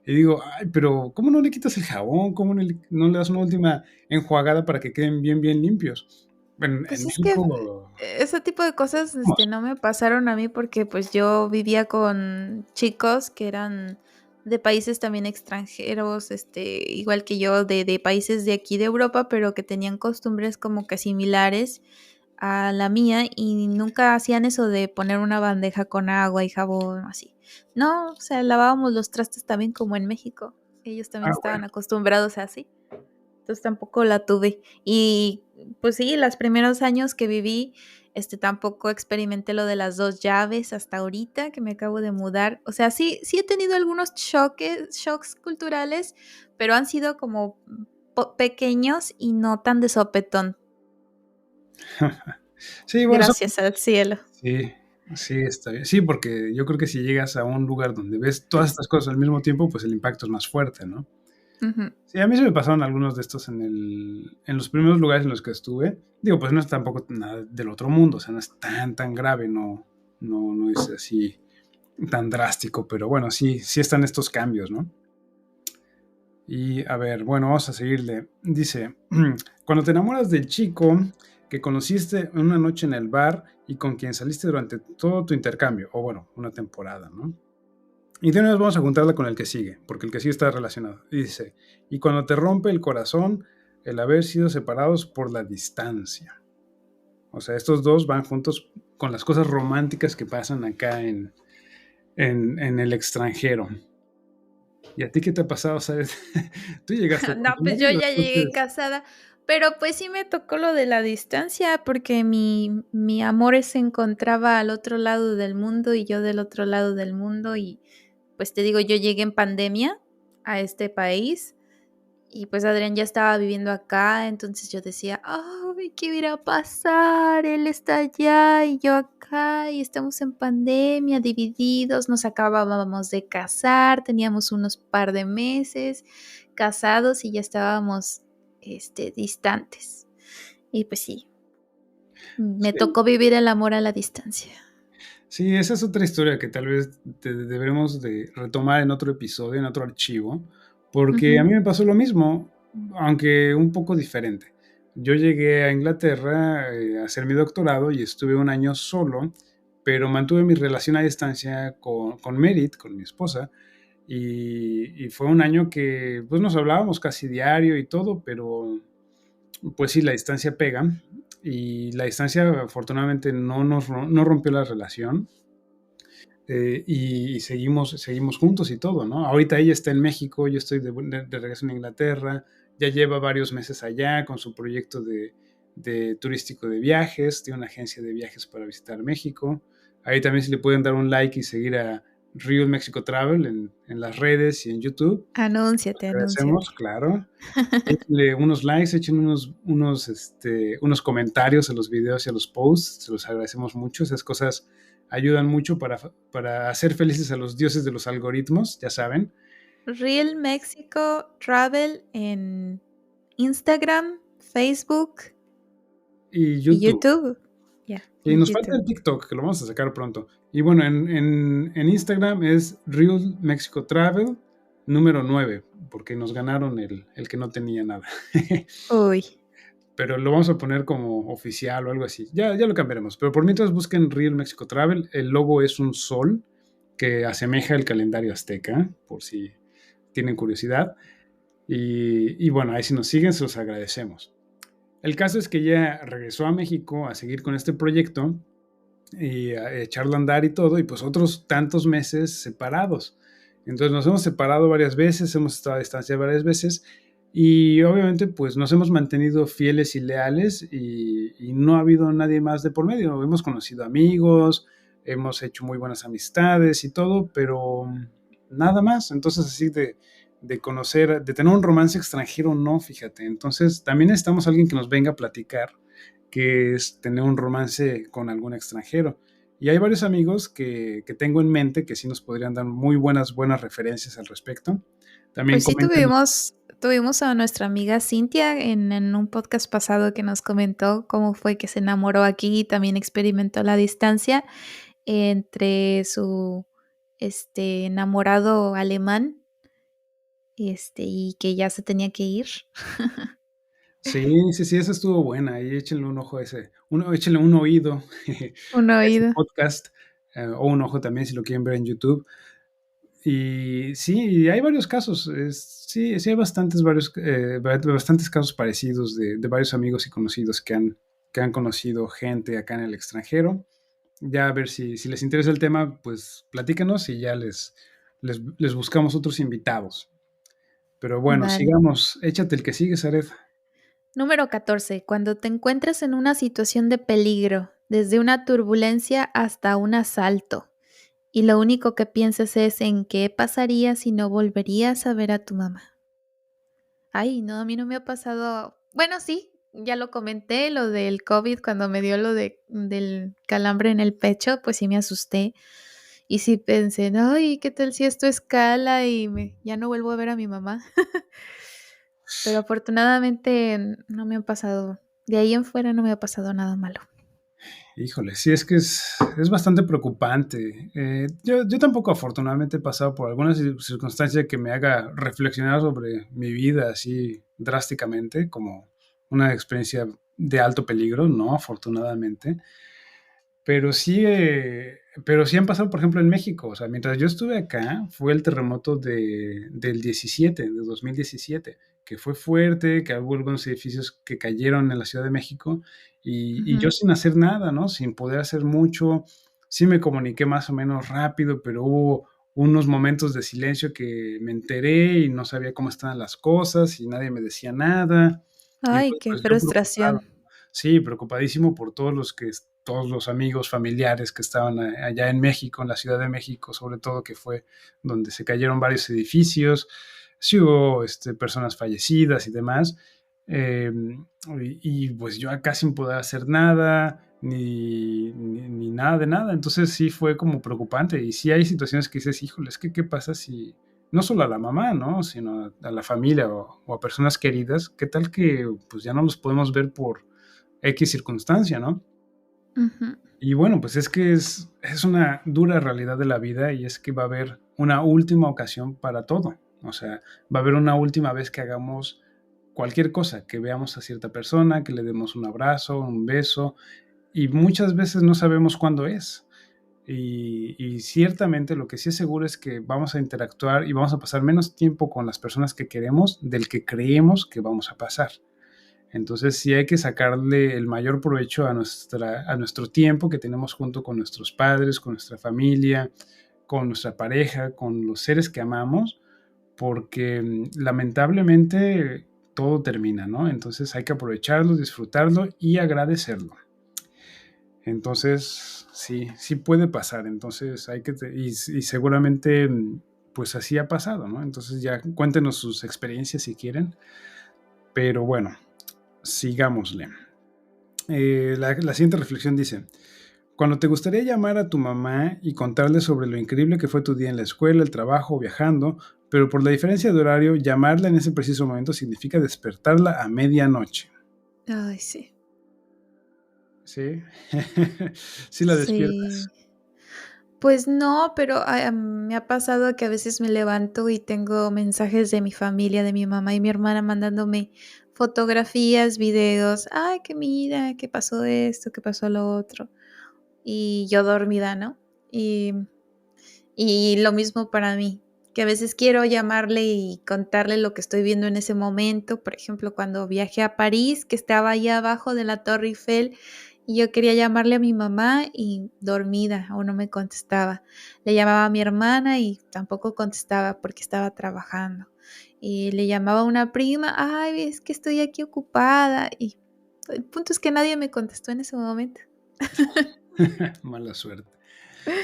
Y digo, ay, pero ¿cómo no le quitas el jabón? ¿Cómo no le das una última enjuagada para que queden bien, bien limpios? En Pues es que México, ese tipo de cosas, vamos, no me pasaron a mí porque pues yo vivía con chicos que eran de países también extranjeros, igual que yo, de países de aquí de Europa, pero que tenían costumbres como que similares a la mía y nunca hacían eso de poner una bandeja con agua y jabón así. No, o sea, lavábamos los trastes también como en México. Ellos también estaban bueno, acostumbrados a así. Entonces tampoco la tuve. Y pues sí, los primeros años que viví, tampoco experimenté lo de las 2 llaves hasta ahorita que me acabo de mudar. O sea, sí he tenido algunos shocks culturales, pero han sido como pequeños y no tan de sopetón, sí, bueno, gracias al cielo. sí, sí, está bien. Sí, porque yo creo que si llegas a un lugar donde ves todas estas cosas al mismo tiempo, pues el impacto es más fuerte, ¿no? Ujú. Sí, a mí se me pasaron algunos de estos en los primeros lugares en los que estuve. Digo, pues no es tampoco nada del otro mundo, o sea, no es tan grave, no es así tan drástico, pero bueno, sí están estos cambios, ¿no? Y a ver, bueno, vamos a seguirle. Dice, cuando te enamoras del chico que conociste una noche en el bar y con quien saliste durante todo tu intercambio, o bueno, una temporada, ¿no? Y de una vez vamos a juntarla con el que sigue, porque el que sigue está relacionado. Y dice, y cuando te rompe el corazón el haber sido separados por la distancia. O sea, estos dos van juntos con las cosas románticas que pasan acá en el extranjero. ¿Y a ti qué te ha pasado? ¿Sabes? Tú llegaste con No, tu pues yo marido, ya llegué entonces, casada, pero pues sí me tocó lo de la distancia porque mi amor se encontraba al otro lado del mundo y yo del otro lado del mundo y pues te digo, yo llegué en pandemia a este país y pues Adrián ya estaba viviendo acá, entonces yo decía, ay, ¿qué irá a pasar? Él está allá y yo acá y estamos en pandemia, divididos, nos acabábamos de casar, teníamos unos par de meses casados y ya estábamos distantes. Y pues sí, me sí. tocó vivir el amor a la distancia. Sí, esa es otra historia que tal vez deberemos de retomar en otro episodio, en otro archivo, porque a Ujú. mí me pasó lo mismo, aunque un poco diferente. Yo llegué a Inglaterra a hacer mi doctorado y estuve un año solo, pero mantuve mi relación a distancia con Merit, con mi esposa, y fue un año que pues nos hablábamos casi diario y todo, pero pues sí, la distancia pega y la distancia afortunadamente no rompió la relación y seguimos juntos y todo, ¿no? Ahorita ella está en México, yo estoy de regreso en Inglaterra, ya lleva varios meses allá con su proyecto de turístico de viajes, tiene una agencia de viajes para visitar México. Ahí también se le pueden dar un like y seguir a Real Mexico Travel en las redes y en YouTube. Anúnciate, Agradecemos, anúnciate. claro. Échenle unos likes, echen unos comentarios a los videos y a los posts, se los agradecemos mucho, esas cosas ayudan mucho para hacer felices a los dioses de los algoritmos, ya saben. Real Mexico Travel en Instagram, Facebook Y y YouTube. YouTube. Ya, Y y nos falta YouTube. el TikTok, que lo vamos a sacar pronto. Y bueno, en Instagram es Real Mexico Travel número 9 porque nos ganaron el que no tenía nada. Uy, Pero lo vamos a poner como oficial o algo así. Ya lo cambiaremos. Pero por mientras busquen Real Mexico Travel. El logo es un sol que asemeja el calendario azteca, por si tienen curiosidad. Y bueno, ahí si nos siguen, se los agradecemos. El caso es que ella regresó a México a seguir con este proyecto y a echarlo a andar y todo, y pues otros tantos meses separados. Entonces nos hemos separado varias veces, hemos estado a distancia varias veces, y obviamente pues nos hemos mantenido fieles y leales y no ha habido nadie más de por medio. Hemos conocido amigos, hemos hecho muy buenas amistades y todo, pero nada más. Entonces así de conocer, de tener un romance extranjero, no, fíjate. Entonces también necesitamos a alguien que nos venga a platicar que es tener un romance con algún extranjero. Y hay varios amigos que tengo en mente que sí nos podrían dar muy buenas referencias al respecto. También pues sí comenten, tuvimos a nuestra amiga Cintia en un podcast pasado que nos comentó cómo fue que se enamoró aquí y también experimentó la distancia entre su enamorado alemán y que ya se tenía que ir. sí, esa estuvo buena. Y échenle un ojo a échenle un oído Un a ese oído. podcast, o un ojo también si lo quieren ver en YouTube. Y sí, hay varios casos. Sí, hay bastantes casos parecidos de varios amigos y conocidos que han conocido gente acá en el extranjero. Ya a ver si les interesa el tema, pues platícanos y ya les buscamos otros invitados. Pero bueno, Vale. sigamos. Échate el que sigue, Zaret. Número 14. Cuando te encuentres en una situación de peligro, desde una turbulencia hasta un asalto, y lo único que piensas es en qué pasaría si no volverías a ver a tu mamá. Ay, no, a mí no me ha pasado. Bueno, sí, ya lo comenté, lo del COVID, cuando me dio del calambre en el pecho, pues sí me asusté. Y sí pensé, ay, ¿qué tal si esto escala y ya no vuelvo a ver a mi mamá? pero afortunadamente no me ha pasado, de ahí en fuera no me ha pasado nada malo. Híjole, sí, es que es bastante preocupante. Yo tampoco afortunadamente he pasado por alguna circunstancia que me haga reflexionar sobre mi vida así drásticamente, como una experiencia de alto peligro, no, afortunadamente. Pero sí, pero sí han pasado, por ejemplo, en México. O sea, mientras yo estuve acá, fue el terremoto del 17, de 2017, que fue fuerte, que hubo algunos edificios que cayeron en la Ciudad de México y yo Ujú. sin hacer nada, ¿no? Sin poder hacer mucho. Sí me comuniqué más o menos rápido, pero hubo unos momentos de silencio que me enteré y no sabía cómo estaban las cosas y nadie me decía nada. Y Ay, entonces, qué pues yo preocupado. frustración. Sí, preocupadísimo por todos los amigos, familiares que estaban allá en México, en la Ciudad de México, sobre todo, que fue donde se cayeron varios edificios. Sí hubo personas fallecidas y demás. eh, pues yo acá sin poder hacer nada, ni nada de nada. Entonces sí fue como preocupante. Y sí hay situaciones que dices, híjole, es que qué pasa si, no solo a la mamá, ¿no? Sino a la familia o a personas queridas, ¿qué tal que pues ya no los podemos ver por X circunstancia, ¿no? Ujú. Y bueno, pues es que es una dura realidad de la vida y es que va a haber una última ocasión para todo. O sea, va a haber una última vez que hagamos cualquier cosa, que veamos a cierta persona, que le demos un abrazo, un beso, y muchas veces no sabemos cuándo es. Y ciertamente lo que sí es seguro es que vamos a interactuar y vamos a pasar menos tiempo con las personas que queremos del que creemos que vamos a pasar. Entonces sí hay que sacarle el mayor provecho a nuestro tiempo que tenemos junto con nuestros padres, con nuestra familia, con nuestra pareja, con los seres que amamos, porque lamentablemente todo termina, ¿no? Entonces hay que aprovecharlo, disfrutarlo y agradecerlo. Entonces, sí, sí puede pasar. Entonces hay que, y seguramente, pues así ha pasado, ¿no? Entonces ya cuéntenos sus experiencias si quieren, pero bueno, sigámosle. La siguiente reflexión dice, cuando te gustaría llamar a tu mamá y contarle sobre lo increíble que fue tu día en la escuela, el trabajo, viajando, pero por la diferencia de horario, llamarla en ese preciso momento significa despertarla a medianoche. Ay, sí. ¿Sí? Sí la despiertas. Sí. Pues no, pero, me ha pasado que a veces me levanto y tengo mensajes de mi familia, de mi mamá y mi hermana mandándome fotografías, videos. Ay, que mira, que pasó esto, que pasó lo otro. Y yo dormida, ¿no? Y y lo mismo para mí, que a veces quiero llamarle y contarle lo que estoy viendo en ese momento. Por ejemplo, cuando viajé a París, que estaba allá abajo de la Torre Eiffel, y yo quería llamarle a mi mamá y dormida o no me contestaba. Le llamaba a mi hermana y tampoco contestaba porque estaba trabajando. Y le llamaba a una prima, ay, es que estoy aquí ocupada. Y el punto es que nadie me contestó en ese momento. Mala suerte.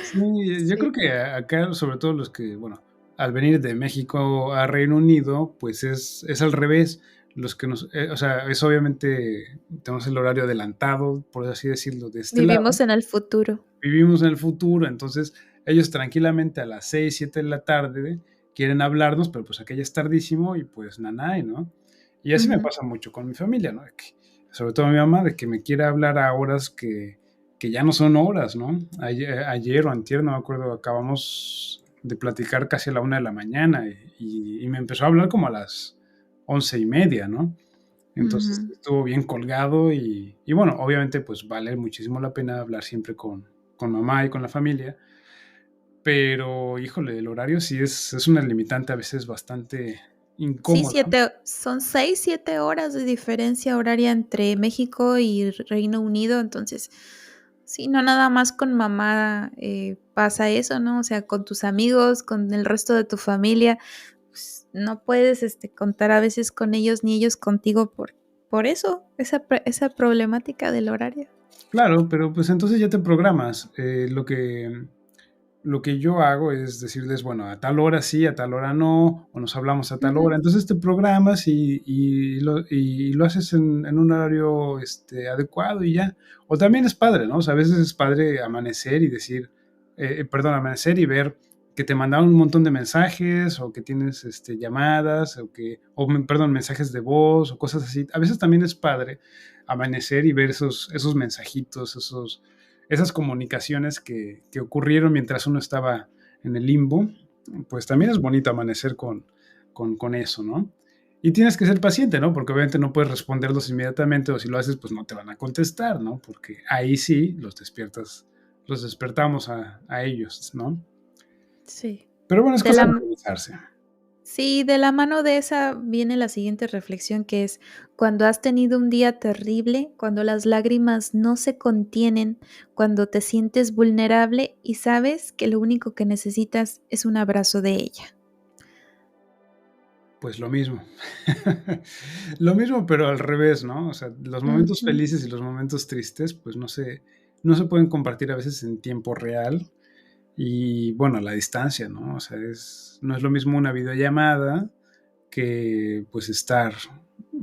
Sí, yo creo Sí. que acá, sobre todo los que, bueno, al venir de México a Reino Unido, pues es al revés. Los que o sea, es obviamente, tenemos el horario adelantado, por así decirlo, de este lado. Vivimos en el futuro. Vivimos en el futuro, entonces ellos tranquilamente a las 6 7 de la tarde quieren hablarnos, pero pues aquella es tardísimo y pues nanay, ¿no? Y así me Ujú. pasa mucho con mi familia, ¿no? Sobre todo mi mamá, de que me quiere hablar a horas que ya no son horas, ¿no? Ayer o antier, no me acuerdo, acabamos de platicar casi a la 1 de la mañana y me empezó a hablar como a las 11:30, ¿no? Entonces Ujú. estuvo bien colgado y bueno, obviamente pues vale muchísimo la pena hablar siempre con mamá y con la familia, pero híjole, el horario sí es una limitante a veces bastante Sí, incómoda. 7 son 6 7 horas de diferencia horaria entre México y Reino Unido, entonces, sí, no nada más con mamá, pasa eso, ¿no? O sea, con tus amigos, con el resto de tu familia, pues, no puedes, contar a veces con ellos, ni ellos contigo por eso, esa problemática del horario. Claro, pero pues entonces ya te programas. Lo que yo hago es decirles, bueno, a tal hora sí, a tal hora no, o nos hablamos a tal Ujú, hora. Entonces te programas y lo haces en un horario adecuado y ya. O también es padre, ¿no? O sea, a veces es padre amanecer y decir, perdón, amanecer y ver que te mandaron un montón de mensajes o que tienes llamadas perdón, mensajes de voz o cosas así. A veces también es padre amanecer y ver esos mensajitos, esas comunicaciones que ocurrieron mientras uno estaba en el limbo. Pues también es bonito amanecer con eso, ¿no? Y tienes que ser paciente, ¿no? Porque obviamente no puedes responderlos inmediatamente o si lo haces, pues no te van a contestar, ¿no? Porque ahí sí los despertamos a ellos, ¿no? Sí. Pero bueno, es De cosa de la organizarse. Sí, de la mano de esa viene la siguiente reflexión, que es cuando has tenido un día terrible, cuando las lágrimas no se contienen, cuando te sientes vulnerable y sabes que lo único que necesitas es un abrazo de ella. Pues lo mismo. Lo mismo, pero al revés, ¿no? O sea, los momentos Ujú. felices y los momentos tristes, pues no se pueden compartir a veces en tiempo real y, bueno, a la distancia, ¿no? O sea, no es lo mismo una videollamada que, pues, estar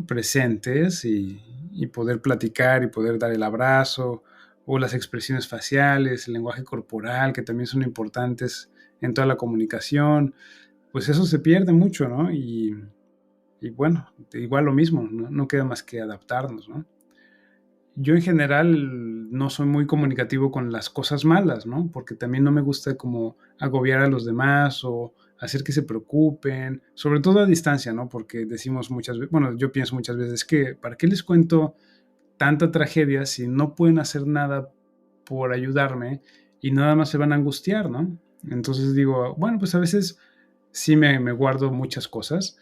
presentes y poder platicar y poder dar el abrazo o las expresiones faciales, el lenguaje corporal, que también son importantes en toda la comunicación. Pues eso se pierde mucho, ¿no? Y bueno, igual lo mismo, no queda más que adaptarnos, ¿no? Yo en general no soy muy comunicativo con las cosas malas, ¿no? Porque también no me gusta como agobiar a los demás o hacer que se preocupen, sobre todo a distancia, ¿no? Porque decimos muchas veces, bueno, yo pienso muchas veces que, ¿para qué les cuento tanta tragedia si no pueden hacer nada por ayudarme y nada más se van a angustiar, ¿no? Entonces digo, bueno, pues a veces sí me guardo muchas cosas,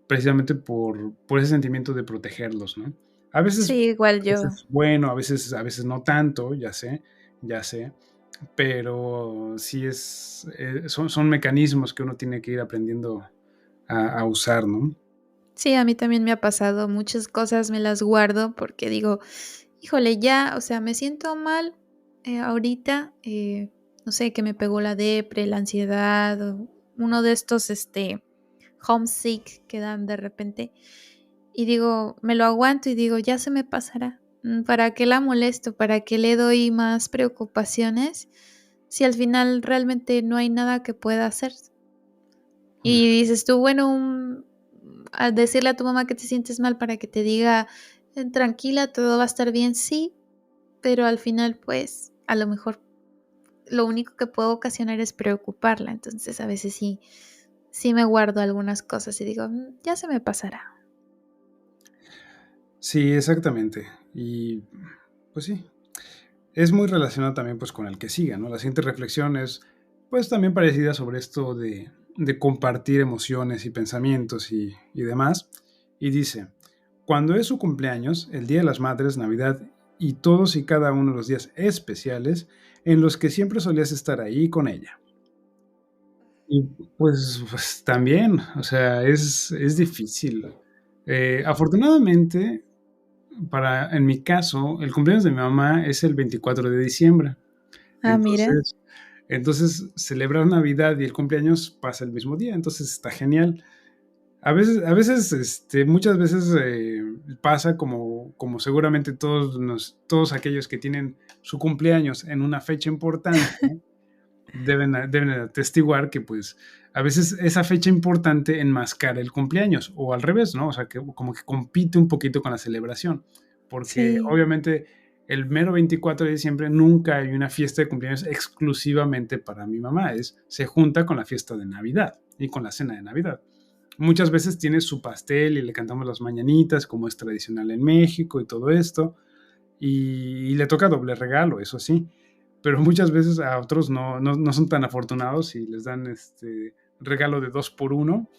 precisamente por ese sentimiento de protegerlos, ¿no? A veces, Sí, igual a yo. veces bueno, a veces no tanto, ya sé, pero sí son mecanismos que uno tiene que ir aprendiendo a usar, ¿no? Sí, a mí también me ha pasado muchas cosas, me las guardo porque digo, híjole, ya, o sea, me siento mal ahorita, no sé, que me pegó la depre, la ansiedad, o uno de estos, homesick que dan de repente. Y digo, me lo aguanto y digo, ya se me pasará. ¿Para qué la molesto? ¿Para qué le doy más preocupaciones? Si al final realmente no hay nada que pueda hacer. Mm. Y dices tú, bueno, al decirle a tu mamá que te sientes mal para que te diga, tranquila, todo va a estar bien, sí, pero al final, pues, a lo mejor lo único que puedo ocasionar es preocuparla. Entonces, a veces sí me guardo algunas cosas y digo, ya se me pasará. Sí, exactamente. Y pues sí, es muy relacionado también pues con el que siga, ¿no? La siguiente reflexión es pues también parecida sobre esto de compartir emociones y pensamientos y demás. Y dice, cuando es su cumpleaños, el Día de las Madres, Navidad y todos y cada uno de los días especiales en los que siempre solías estar ahí con ella. Y pues también, o sea, es difícil. Afortunadamente, en mi caso, el cumpleaños de mi mamá es el 24 de diciembre. Ah, mira. Entonces celebrar Navidad y el cumpleaños pasa el mismo día, entonces está genial. Muchas veces pasa como seguramente todos aquellos que tienen su cumpleaños en una fecha importante deben atestiguar que pues a veces esa fecha importante enmascara el cumpleaños o al revés, ¿no? O sea, que como que compite un poquito con la celebración, porque Sí, obviamente el mero 24 de diciembre nunca hay una fiesta de cumpleaños exclusivamente para mi mamá, se junta con la fiesta de Navidad y con la cena de Navidad. Muchas veces tiene su pastel y le cantamos las mañanitas, como es tradicional en México y todo esto, y le toca doble regalo, eso sí, pero muchas veces a otros no son tan afortunados y les dan regalo de dos por uno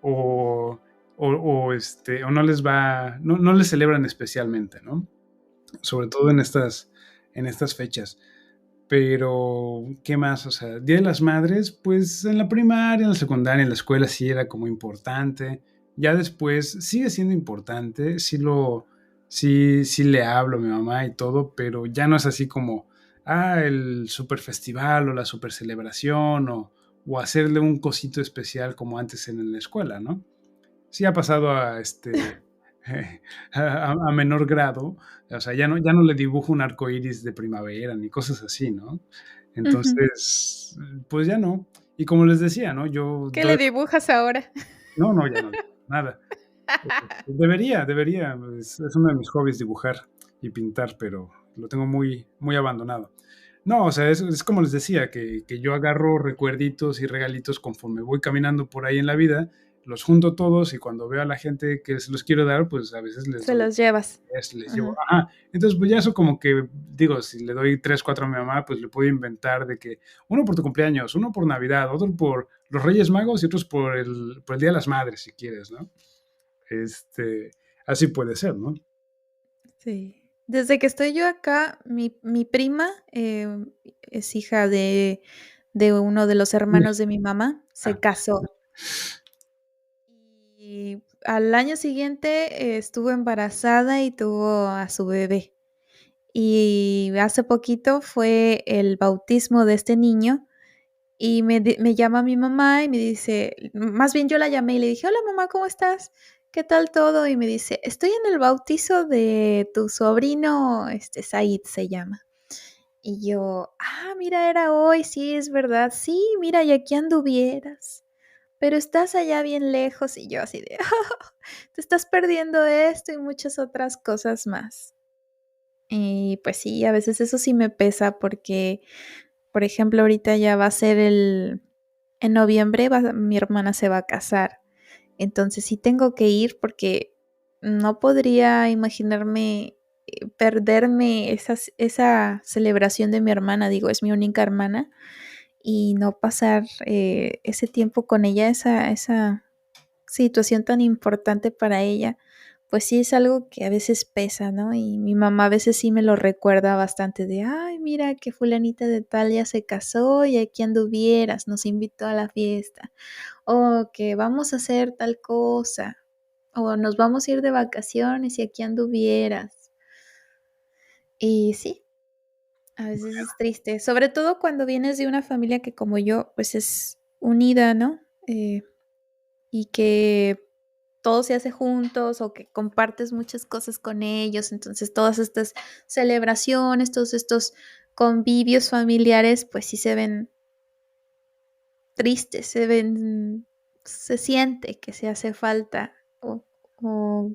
o, o no les va, no les celebran especialmente, ¿no? Sobre todo en estas fechas. Pero, ¿qué más? O sea, Día de las Madres, pues en la primaria, en la secundaria, en la escuela sí era como importante. Ya después sigue siendo importante, sí le hablo a mi mamá y todo, pero ya no es así como, el super festival o la super celebración o hacerle un cosito especial como antes en la escuela, ¿no? Sí ha pasado a menor grado, o sea, ya no le dibujo un arco iris de primavera ni cosas así, ¿no? ujú, Entonces, pues ya no. Y como les decía, ¿no? Yo ¿Qué le doy... dibujas ahora? No, no, ya no, nada. Debería, es uno de mis hobbies dibujar y pintar, pero lo tengo muy, muy abandonado. No, o sea, es como les decía, que yo agarro recuerditos y regalitos conforme voy caminando por ahí en la vida, los junto todos y cuando veo a la gente que se los quiero dar, pues a veces les Se doy, los llevas. les llevo, Ajá. ajá. Entonces, pues ya eso como que, digo, si le doy 3, 4 a mi mamá, pues le puedo inventar de que uno por tu cumpleaños, uno por Navidad, otro por los Reyes Magos y otros por el Día de las Madres, si quieres, ¿no? Este, así puede ser, ¿no? Sí. Desde que estoy yo acá, mi prima es hija de uno de los Sí. hermanos de mi mamá, Ah, se casó. Y al año siguiente estuvo embarazada y tuvo a su bebé. Y hace poquito fue el bautismo de este niño y me llama mi mamá y me dice, más bien yo la llamé y le dije, hola mamá, ¿cómo estás? ¿Qué tal todo? Y me dice, estoy en el bautizo de tu sobrino, Said se llama. Y yo, mira, era hoy, sí, es verdad, sí, mira, y aquí anduvieras, pero estás allá bien lejos y yo así de, te estás perdiendo esto y muchas otras cosas más. Y pues sí, a veces eso sí me pesa porque, por ejemplo, ahorita ya va a ser en noviembre mi hermana se va a casar. Entonces sí tengo que ir porque no podría imaginarme perderme esa celebración de mi hermana, digo, es mi única hermana, y no pasar ese tiempo con ella, esa situación tan importante para ella, pues sí es algo que a veces pesa, ¿no? Y mi mamá a veces sí me lo recuerda bastante de, ay, mira que fulanita de tal ya se casó y aquí anduvieras, nos invitó a la fiesta, o que vamos a hacer tal cosa, o nos vamos a ir de vacaciones y aquí anduvieras. Y sí, a veces es triste, sobre todo cuando vienes de una familia que como yo, pues es unida, ¿no? Y que todo se hace juntos o que compartes muchas cosas con ellos. Entonces, todas estas celebraciones, todos estos convivios familiares, pues sí se ven tristes, se siente que se hace falta o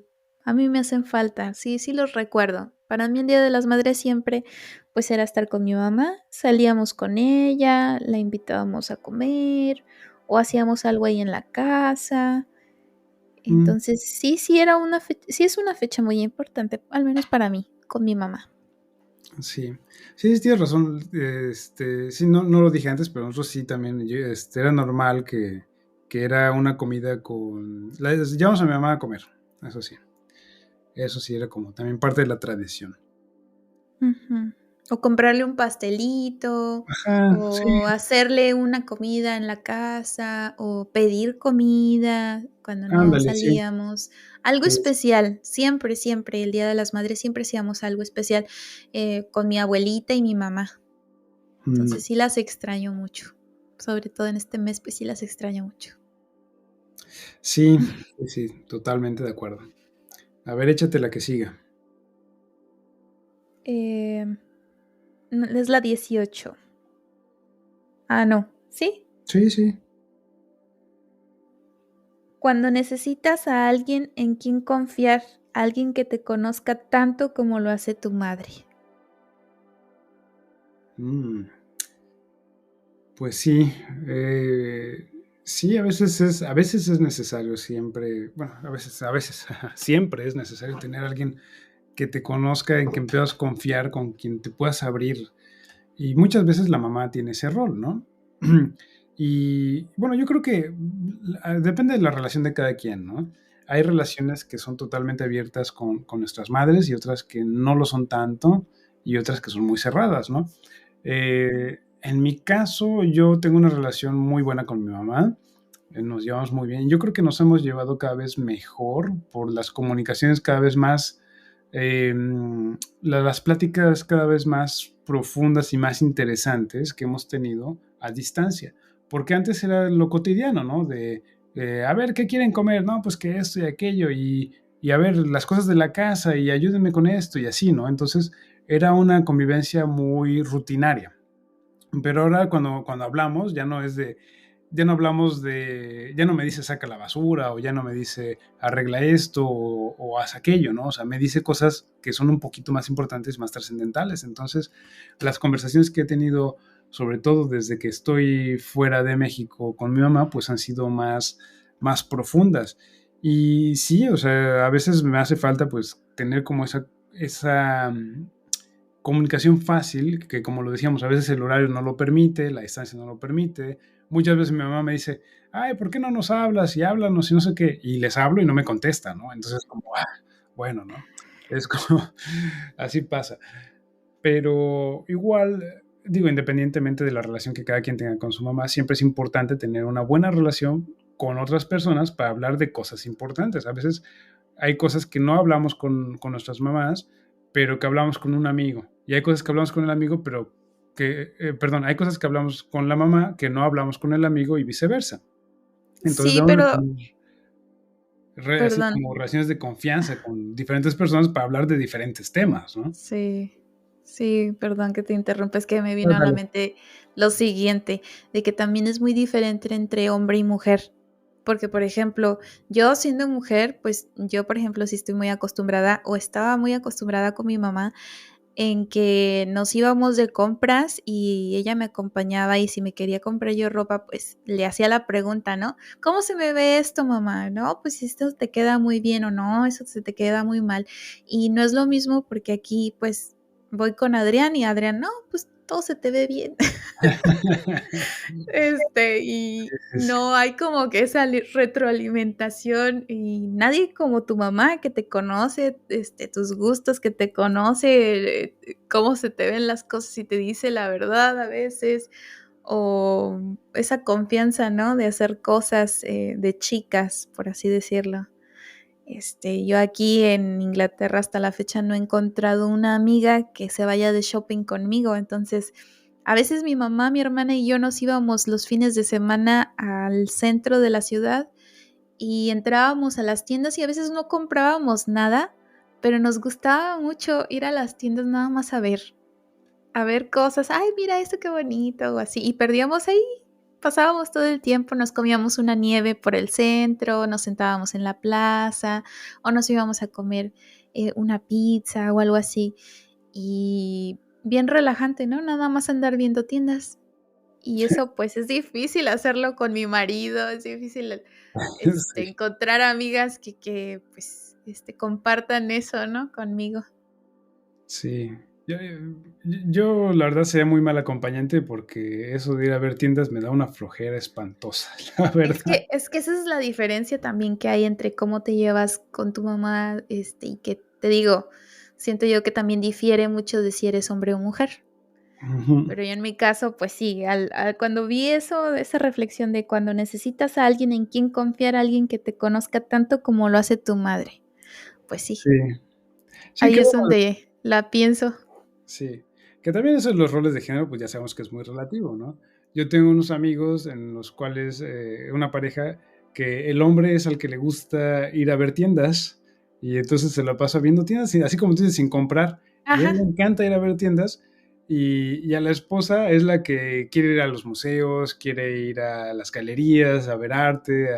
a mí me hacen falta, sí, sí los recuerdo. Para mí el Día de las Madres siempre pues era estar con mi mamá, salíamos con ella, la invitábamos a comer o hacíamos algo ahí en la casa. mm, Entonces, sí era sí es una fecha muy importante, al menos para mí, con mi mamá. sí, sí, tienes razón. Sí, no, no lo dije antes, pero nosotros sí también, era normal que era una comida llevamos a mi mamá a comer, eso sí era como también parte de la tradición. Ujú. O comprarle un pastelito, Ajá, sí, o hacerle una comida en la casa, o pedir comida cuando no ándale, sí, salíamos. Algo sí, especial, siempre, siempre, el Día de las Madres siempre hacíamos algo especial con mi abuelita y mi mamá. mm, Entonces sí las extraño mucho. Sobre todo en este mes, pues sí las extraño mucho. sí, sí, sí, totalmente de acuerdo. A ver, échate la que siga. Eh, es la 18. Ah, no. ¿Sí? Sí, sí. Cuando necesitas a alguien en quien confiar, alguien que te conozca tanto como lo hace tu madre. Mm, pues sí, sí, a veces es necesario siempre, bueno, a veces, siempre es necesario tener a alguien que te conozca, en quien puedas confiar, con quien te puedas abrir. Y muchas veces la mamá tiene ese rol, ¿no? Y bueno, yo creo que depende de la relación de cada quien, ¿no? Hay relaciones que son totalmente abiertas con nuestras madres y otras que no lo son tanto y otras que son muy cerradas, ¿no? En mi caso, yo tengo una relación muy buena con mi mamá, nos llevamos muy bien. Yo creo que nos hemos llevado cada vez mejor por las comunicaciones cada vez más, las pláticas cada vez más profundas y más interesantes que hemos tenido a distancia. Porque antes era lo cotidiano, ¿no? A ver, ¿qué quieren comer? No, pues que esto y aquello, y a ver, las cosas de la casa, y ayúdenme con esto, y así, ¿no? Entonces era una convivencia muy rutinaria. Pero ahora cuando hablamos ya no es ya no hablamos ya no me dice saca la basura o ya no me dice arregla esto o haz aquello, ¿no? O sea, me dice cosas que son un poquito más importantes, más trascendentales. Entonces, las conversaciones que he tenido, sobre todo desde que estoy fuera de México con mi mamá, pues han sido más profundas. Y sí, o sea, a veces me hace falta pues tener como esa comunicación fácil, que como lo decíamos, a veces el horario no lo permite, la distancia no lo permite. Muchas veces mi mamá me dice, ay, ¿por qué no nos hablas? Y háblanos y no sé qué. Y les hablo y no me contesta, ¿no? Entonces como, bueno, ¿no? Es como, así pasa. Pero igual, digo, independientemente de la relación que cada quien tenga con su mamá, siempre es importante tener una buena relación con otras personas para hablar de cosas importantes. A veces hay cosas que no hablamos con nuestras mamás, pero que hablamos con un amigo. Y hay cosas que hablamos con el amigo, perdón, hay cosas que hablamos con la mamá que no hablamos con el amigo y viceversa. Entonces Sí, debemos de pero, tener así perdón, como relaciones de confianza con diferentes personas para hablar de diferentes temas, ¿no? sí, sí, perdón que te interrumpa, es que me Ah, vino a la dale. mente lo siguiente, de que también es muy diferente entre hombre y mujer. Porque, por ejemplo, yo siendo mujer, pues yo, por ejemplo, sí estoy muy acostumbrada o estaba muy acostumbrada con mi mamá en que nos íbamos de compras y ella me acompañaba y si me quería comprar yo ropa, pues le hacía la pregunta, ¿no? ¿Cómo se me ve esto, mamá? No, pues esto te queda muy bien o no, eso se te queda muy mal. Y no es lo mismo porque aquí pues voy con Adrián y Adrián, no, pues todo se te ve bien. Y Sí, no hay como que esa retroalimentación y nadie como tu mamá que te conoce, tus gustos, que te conoce, cómo se te ven las cosas y te dice la verdad a veces, o esa confianza, ¿no? De hacer cosas de chicas, por así decirlo. Yo aquí en Inglaterra hasta la fecha no he encontrado una amiga que se vaya de shopping conmigo, entonces a veces mi mamá, mi hermana y yo nos íbamos los fines de semana al centro de la ciudad y entrábamos a las tiendas y a veces no comprábamos nada, pero nos gustaba mucho ir a las tiendas nada más a ver cosas, ay, mira esto qué bonito o así, y perdíamos ahí. Pasábamos todo el tiempo, nos comíamos una nieve por el centro, nos sentábamos en la plaza o nos íbamos a comer una pizza o algo así. Y bien relajante, ¿no? Nada más andar viendo tiendas. Y eso pues es difícil hacerlo con mi marido, es difícil sí. encontrar amigas que pues compartan eso, ¿no? Conmigo. Sí. Yo, la verdad sería muy mal acompañante porque eso de ir a ver tiendas me da una flojera espantosa, la verdad. Es que esa es la diferencia también que hay entre cómo te llevas con tu mamá, y que te digo, siento yo que también difiere mucho de si eres hombre o mujer. Ujú. Pero yo en mi caso, pues sí, cuando vi eso, esa reflexión de cuando necesitas a alguien en quien confiar, a alguien que te conozca tanto como lo hace tu madre, pues sí, Sí. Sí, ahí qué es bueno. donde la pienso. Sí. Que también eso de los roles de género, pues ya sabemos que es muy relativo, ¿no? Yo tengo unos amigos en los cuales, una pareja, que el hombre es al que le gusta ir a ver tiendas y entonces se la pasa viendo tiendas, así como tú dices, sin comprar. Y a él le Ajá. encanta ir a ver tiendas y a la esposa es la que quiere ir a los museos, quiere ir a las galerías, a ver arte,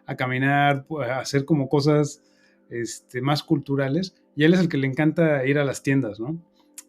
a caminar, a hacer como cosas más culturales. Y a él es el que le encanta ir a las tiendas, ¿no?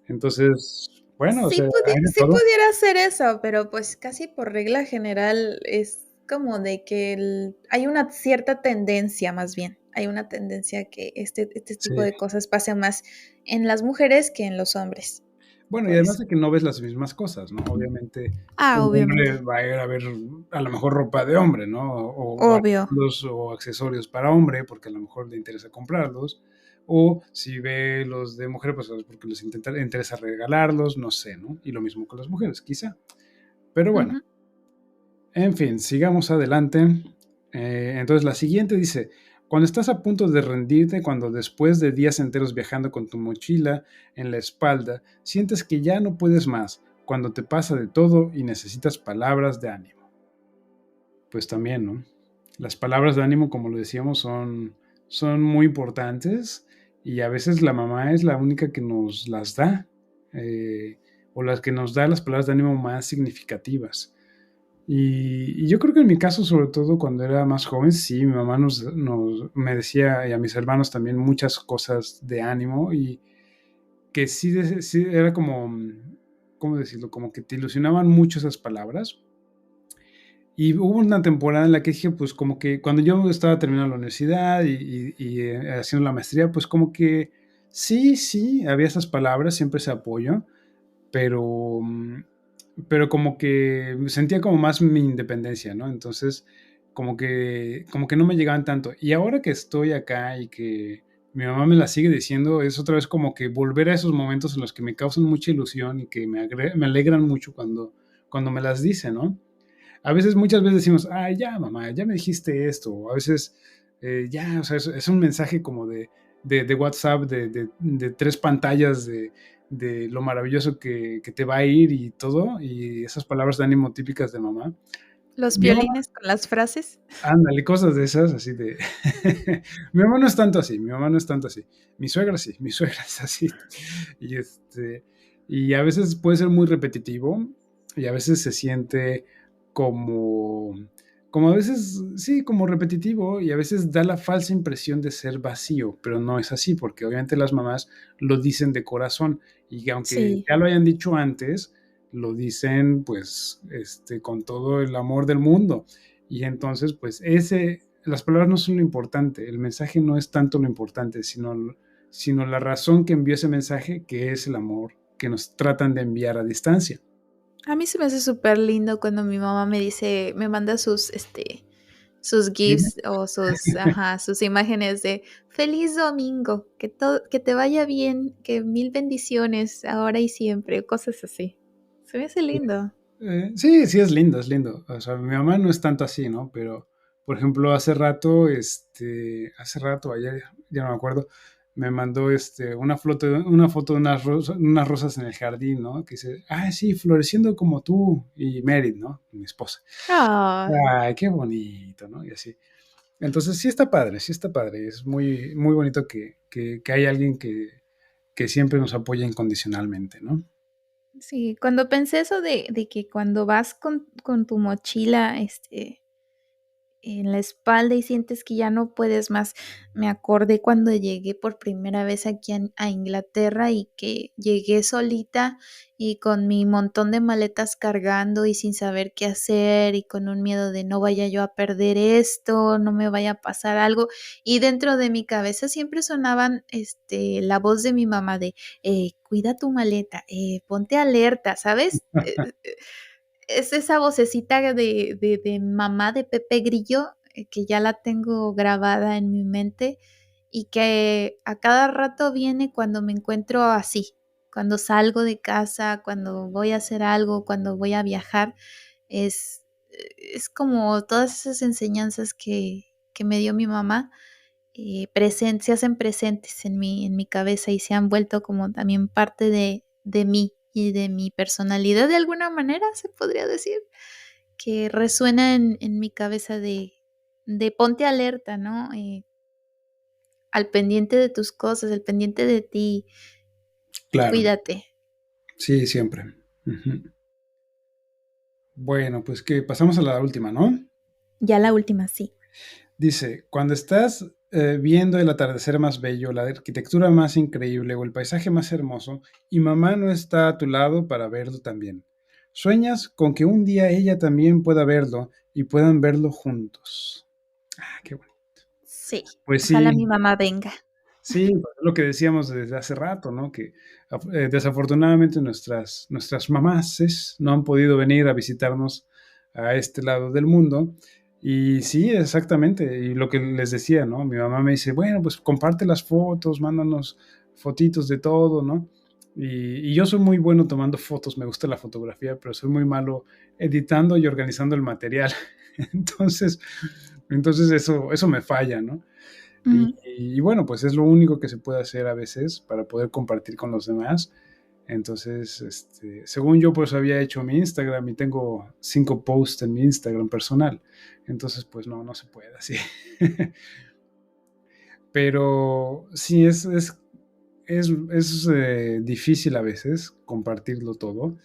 Entonces, bueno, o sea, hay de Sí todo. pudiera hacer eso, pero pues casi por regla general es como de que hay una cierta tendencia más bien, hay una tendencia que este tipo Sí. de cosas pasen más en las mujeres que en los hombres, Bueno, y por además eso. de que no ves las mismas cosas, ¿no? Obviamente, Ah, un hombre obviamente. va a ir a ver a lo mejor ropa de hombre, ¿no? O Obvio. artículos o accesorios para hombre, porque a lo mejor le interesa comprarlos. O si ve los de mujer, pues es porque les interesa regalarlos, no sé, ¿no? Y lo mismo con las mujeres, quizá. Pero bueno, Ujú. en fin, sigamos adelante. Entonces la siguiente dice, cuando estás a punto de rendirte, cuando después de días enteros viajando con tu mochila en la espalda, sientes que ya no puedes más, cuando te pasa de todo y necesitas palabras de ánimo. Pues también, ¿no? Las palabras de ánimo, como lo decíamos, son muy importantes y a veces la mamá es la única que nos las da, o las que nos da las palabras de ánimo más significativas. Y yo creo que en mi caso, sobre todo cuando era más joven, sí, mi mamá me decía, y a mis hermanos también, muchas cosas de ánimo y que sí, sí era como, ¿cómo decirlo? Como que te ilusionaban mucho esas palabras. Y hubo una temporada en la que dije, pues como que cuando yo estaba terminando la universidad y haciendo la maestría, pues como que sí, sí, había esas palabras, siempre ese apoyo, pero, pero como que sentía como más mi independencia, ¿no? Entonces, como que no me llegaban tanto. Y ahora que estoy acá y que mi mamá me la sigue diciendo, es otra vez como que volver a esos momentos en los que me causan mucha ilusión y que me alegran mucho cuando me las dice, ¿no? A veces, muchas veces decimos, ay, ya, mamá, ya me dijiste esto. O a veces, ya, o sea, es un mensaje como de WhatsApp, de 3 pantallas, de lo maravilloso que te va a ir y todo, y esas palabras de ánimo típicas de mamá. Los Mi mamá, violines con las frases. ándale, cosas de esas, así de... Mi mamá no es tanto así, mi mamá no es tanto así. Mi suegra sí, mi suegra es así. Y, y a veces puede ser muy repetitivo y a veces se siente como, como a veces, sí, como repetitivo y a veces da la falsa impresión de ser vacío, pero no es así, porque obviamente las mamás lo dicen de corazón y que aunque Sí. ya lo hayan dicho antes, lo dicen pues con todo el amor del mundo. Y entonces, pues las palabras no son lo importante, el mensaje no es tanto lo importante, sino la razón que envió ese mensaje, que es el amor que nos tratan de enviar a distancia. A mí se me hace súper lindo cuando mi mamá me dice, me manda sus Dime. GIFs o sus imágenes de feliz domingo, que te vaya bien, que mil bendiciones ahora y siempre, cosas así. Se me hace lindo. Sí, sí, es lindo, es lindo. O sea, mi mamá no es tanto así, ¿no? Pero, por ejemplo, hace rato, ayer, ya no me acuerdo, me mandó una foto de unas rosas en el jardín, ¿no? Que dice, ah, sí, floreciendo como tú y Merit, ¿no? Mi esposa. Ah, Ay, qué bonito, ¿no? Y así. Entonces, sí está padre, sí está padre. Es muy, muy bonito que hay alguien que siempre nos apoya incondicionalmente, ¿no? sí, cuando pensé eso de que cuando vas con tu mochila, en la espalda y sientes que ya no puedes más. Me acordé cuando llegué por primera vez aquí a Inglaterra y que llegué solita y con mi montón de maletas cargando y sin saber qué hacer y con un miedo de no vaya yo a perder esto, no me vaya a pasar algo. Y dentro de mi cabeza siempre sonaban la voz de mi mamá de cuida tu maleta, ponte alerta, ¿sabes? Es esa vocecita de mamá de Pepe Grillo, que ya la tengo grabada en mi mente y que a cada rato viene cuando me encuentro así, cuando salgo de casa, cuando voy a hacer algo, cuando voy a viajar, es, es como todas esas enseñanzas que me dio mi mamá, se hacen presentes en mi cabeza y se han vuelto como también parte de mí y de mi personalidad de alguna manera, se podría decir, que resuena en mi cabeza de ponte alerta, ¿no? Al pendiente de tus cosas, al pendiente de ti, Claro, cuídate. sí, siempre. Ujú. Bueno, pues que pasamos a la última, ¿no? Ya la última, sí. Dice, cuando estás viendo el atardecer más bello, la arquitectura más increíble o el paisaje más hermoso y mamá no está a tu lado para verlo también. Sueñas con que un día ella también pueda verlo y puedan verlo juntos. Ah, qué bueno. Sí, Pues ojalá mi sí, mamá venga. sí, pues es lo que decíamos desde hace rato, ¿no? Que desafortunadamente nuestras mamases no han podido venir a visitarnos a este lado del mundo. Y sí, exactamente. Y lo que les decía, ¿no? Mi mamá me dice, bueno, pues comparte las fotos, mándanos fotitos de todo, ¿no? Y yo soy muy bueno tomando fotos, me gusta la fotografía, pero soy muy malo editando y organizando el material. Entonces, entonces eso me falla, ¿no? Ujú. Y bueno, pues es lo único que se puede hacer a veces para poder compartir con los demás. Entonces, según yo, pues había hecho mi Instagram y tengo 5 posts en mi Instagram personal. Entonces, pues no se puede así. Pero sí, es difícil a veces compartirlo todo.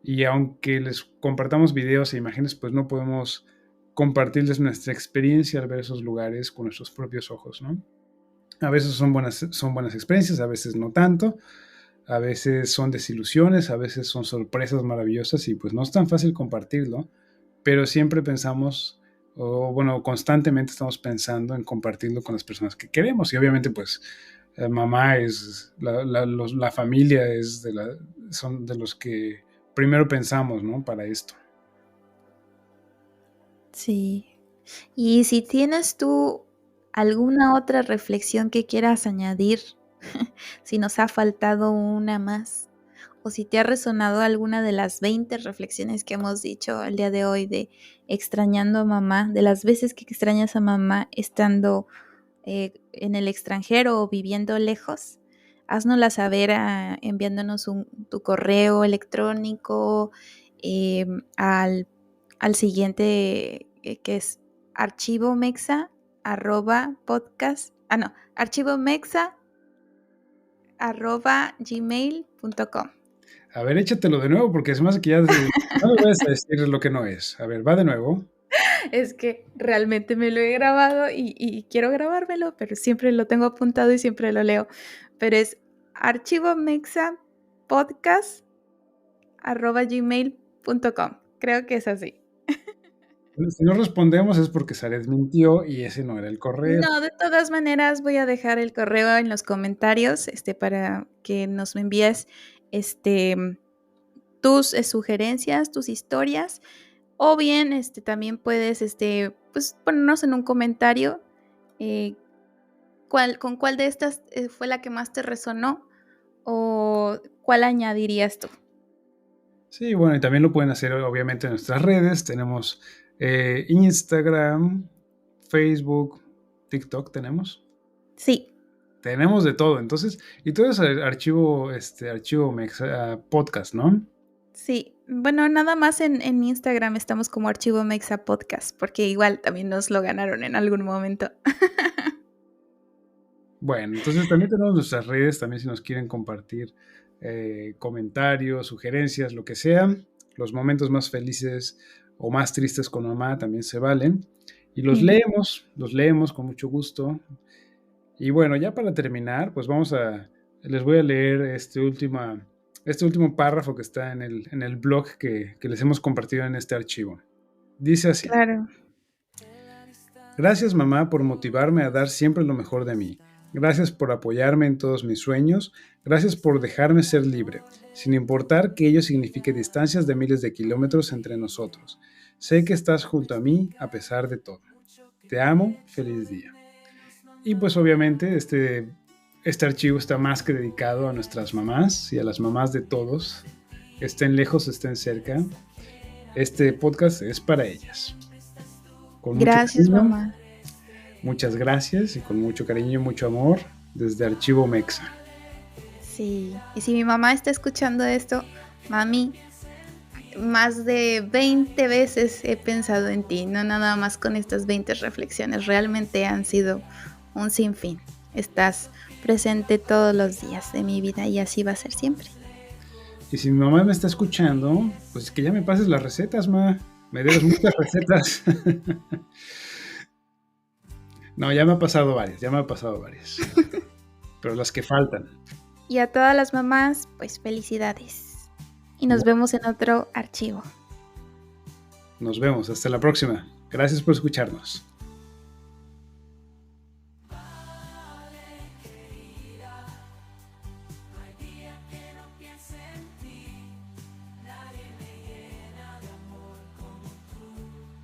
Y aunque les compartamos videos e imágenes, pues no podemos compartirles nuestra experiencia al ver esos lugares con nuestros propios ojos, ¿no? A veces son buenas experiencias, a veces no tanto, a veces son desilusiones, a veces son sorpresas maravillosas y pues no es tan fácil compartirlo, pero siempre pensamos, o bueno, constantemente estamos pensando en compartirlo con las personas que queremos y obviamente pues mamá es, la familia es son de los que primero pensamos, ¿no? Para esto. Sí. Y si tienes tú alguna otra reflexión que quieras añadir, si nos ha faltado una más, o si te ha resonado alguna de las 20 reflexiones que hemos dicho el día de hoy de extrañando a mamá, de las veces que extrañas a mamá estando en el extranjero o viviendo lejos, haznosla saber enviándonos tu correo electrónico al siguiente que es archivomexa@gmail.com. A ver, échatelo de nuevo porque es más que ya no me vayas a decir lo que no es. A ver, va de nuevo. Es que realmente me lo he grabado y quiero grabármelo, pero siempre lo tengo apuntado y siempre lo leo. Pero es archivomexapodcast@gmail.com. Creo que es así. Si no respondemos es porque Zaret mintió y ese no era el correo. No, de todas maneras voy a dejar el correo en los comentarios, para que nos envíes tus sugerencias, tus historias, o bien también puedes pues ponernos en un comentario con cuál de estas fue la que más te resonó o cuál añadirías tú. Sí, bueno, y también lo pueden hacer obviamente en nuestras redes. Tenemos Instagram, Facebook, TikTok tenemos. Sí. Tenemos de todo, entonces, y todo es archivo podcast, ¿no? Sí, bueno, nada más en Instagram estamos como Archivo Mexa Podcast, porque igual también nos lo ganaron en algún momento. Bueno, entonces también tenemos nuestras redes, también si nos quieren compartir comentarios, sugerencias, lo que sea, los momentos más felices o más tristes con mamá también se valen. Y los leemos con mucho gusto. Y bueno, ya para terminar, pues les voy a leer este último párrafo que está en el blog que les hemos compartido en este archivo. Dice así. Claro. Gracias, mamá, por motivarme a dar siempre lo mejor de mí. Gracias por apoyarme en todos mis sueños. Gracias por dejarme ser libre, sin importar que ello signifique distancias de miles de kilómetros entre nosotros. Sé que estás junto a mí a pesar de todo. Te amo, feliz día. Y pues obviamente este archivo está más que dedicado a nuestras mamás y a las mamás de todos, estén lejos, estén cerca. Este podcast es para ellas. Gracias, mamá. Muchas gracias y con mucho cariño y mucho amor desde Archivo Mexa. Sí, y si mi mamá está escuchando esto, mami, más de 20 veces he pensado en ti, no nada más con estas 20 reflexiones, realmente han sido un sinfín. Estás presente todos los días de mi vida y así va a ser siempre. Y si mi mamá me está escuchando, pues que ya me pases las recetas, ma. Me debes muchas recetas. No, ya me ha pasado varias. Pero las que faltan. Y a todas las mamás, pues felicidades. Y nos vemos en otro archivo. Nos vemos, hasta la próxima. Gracias por escucharnos.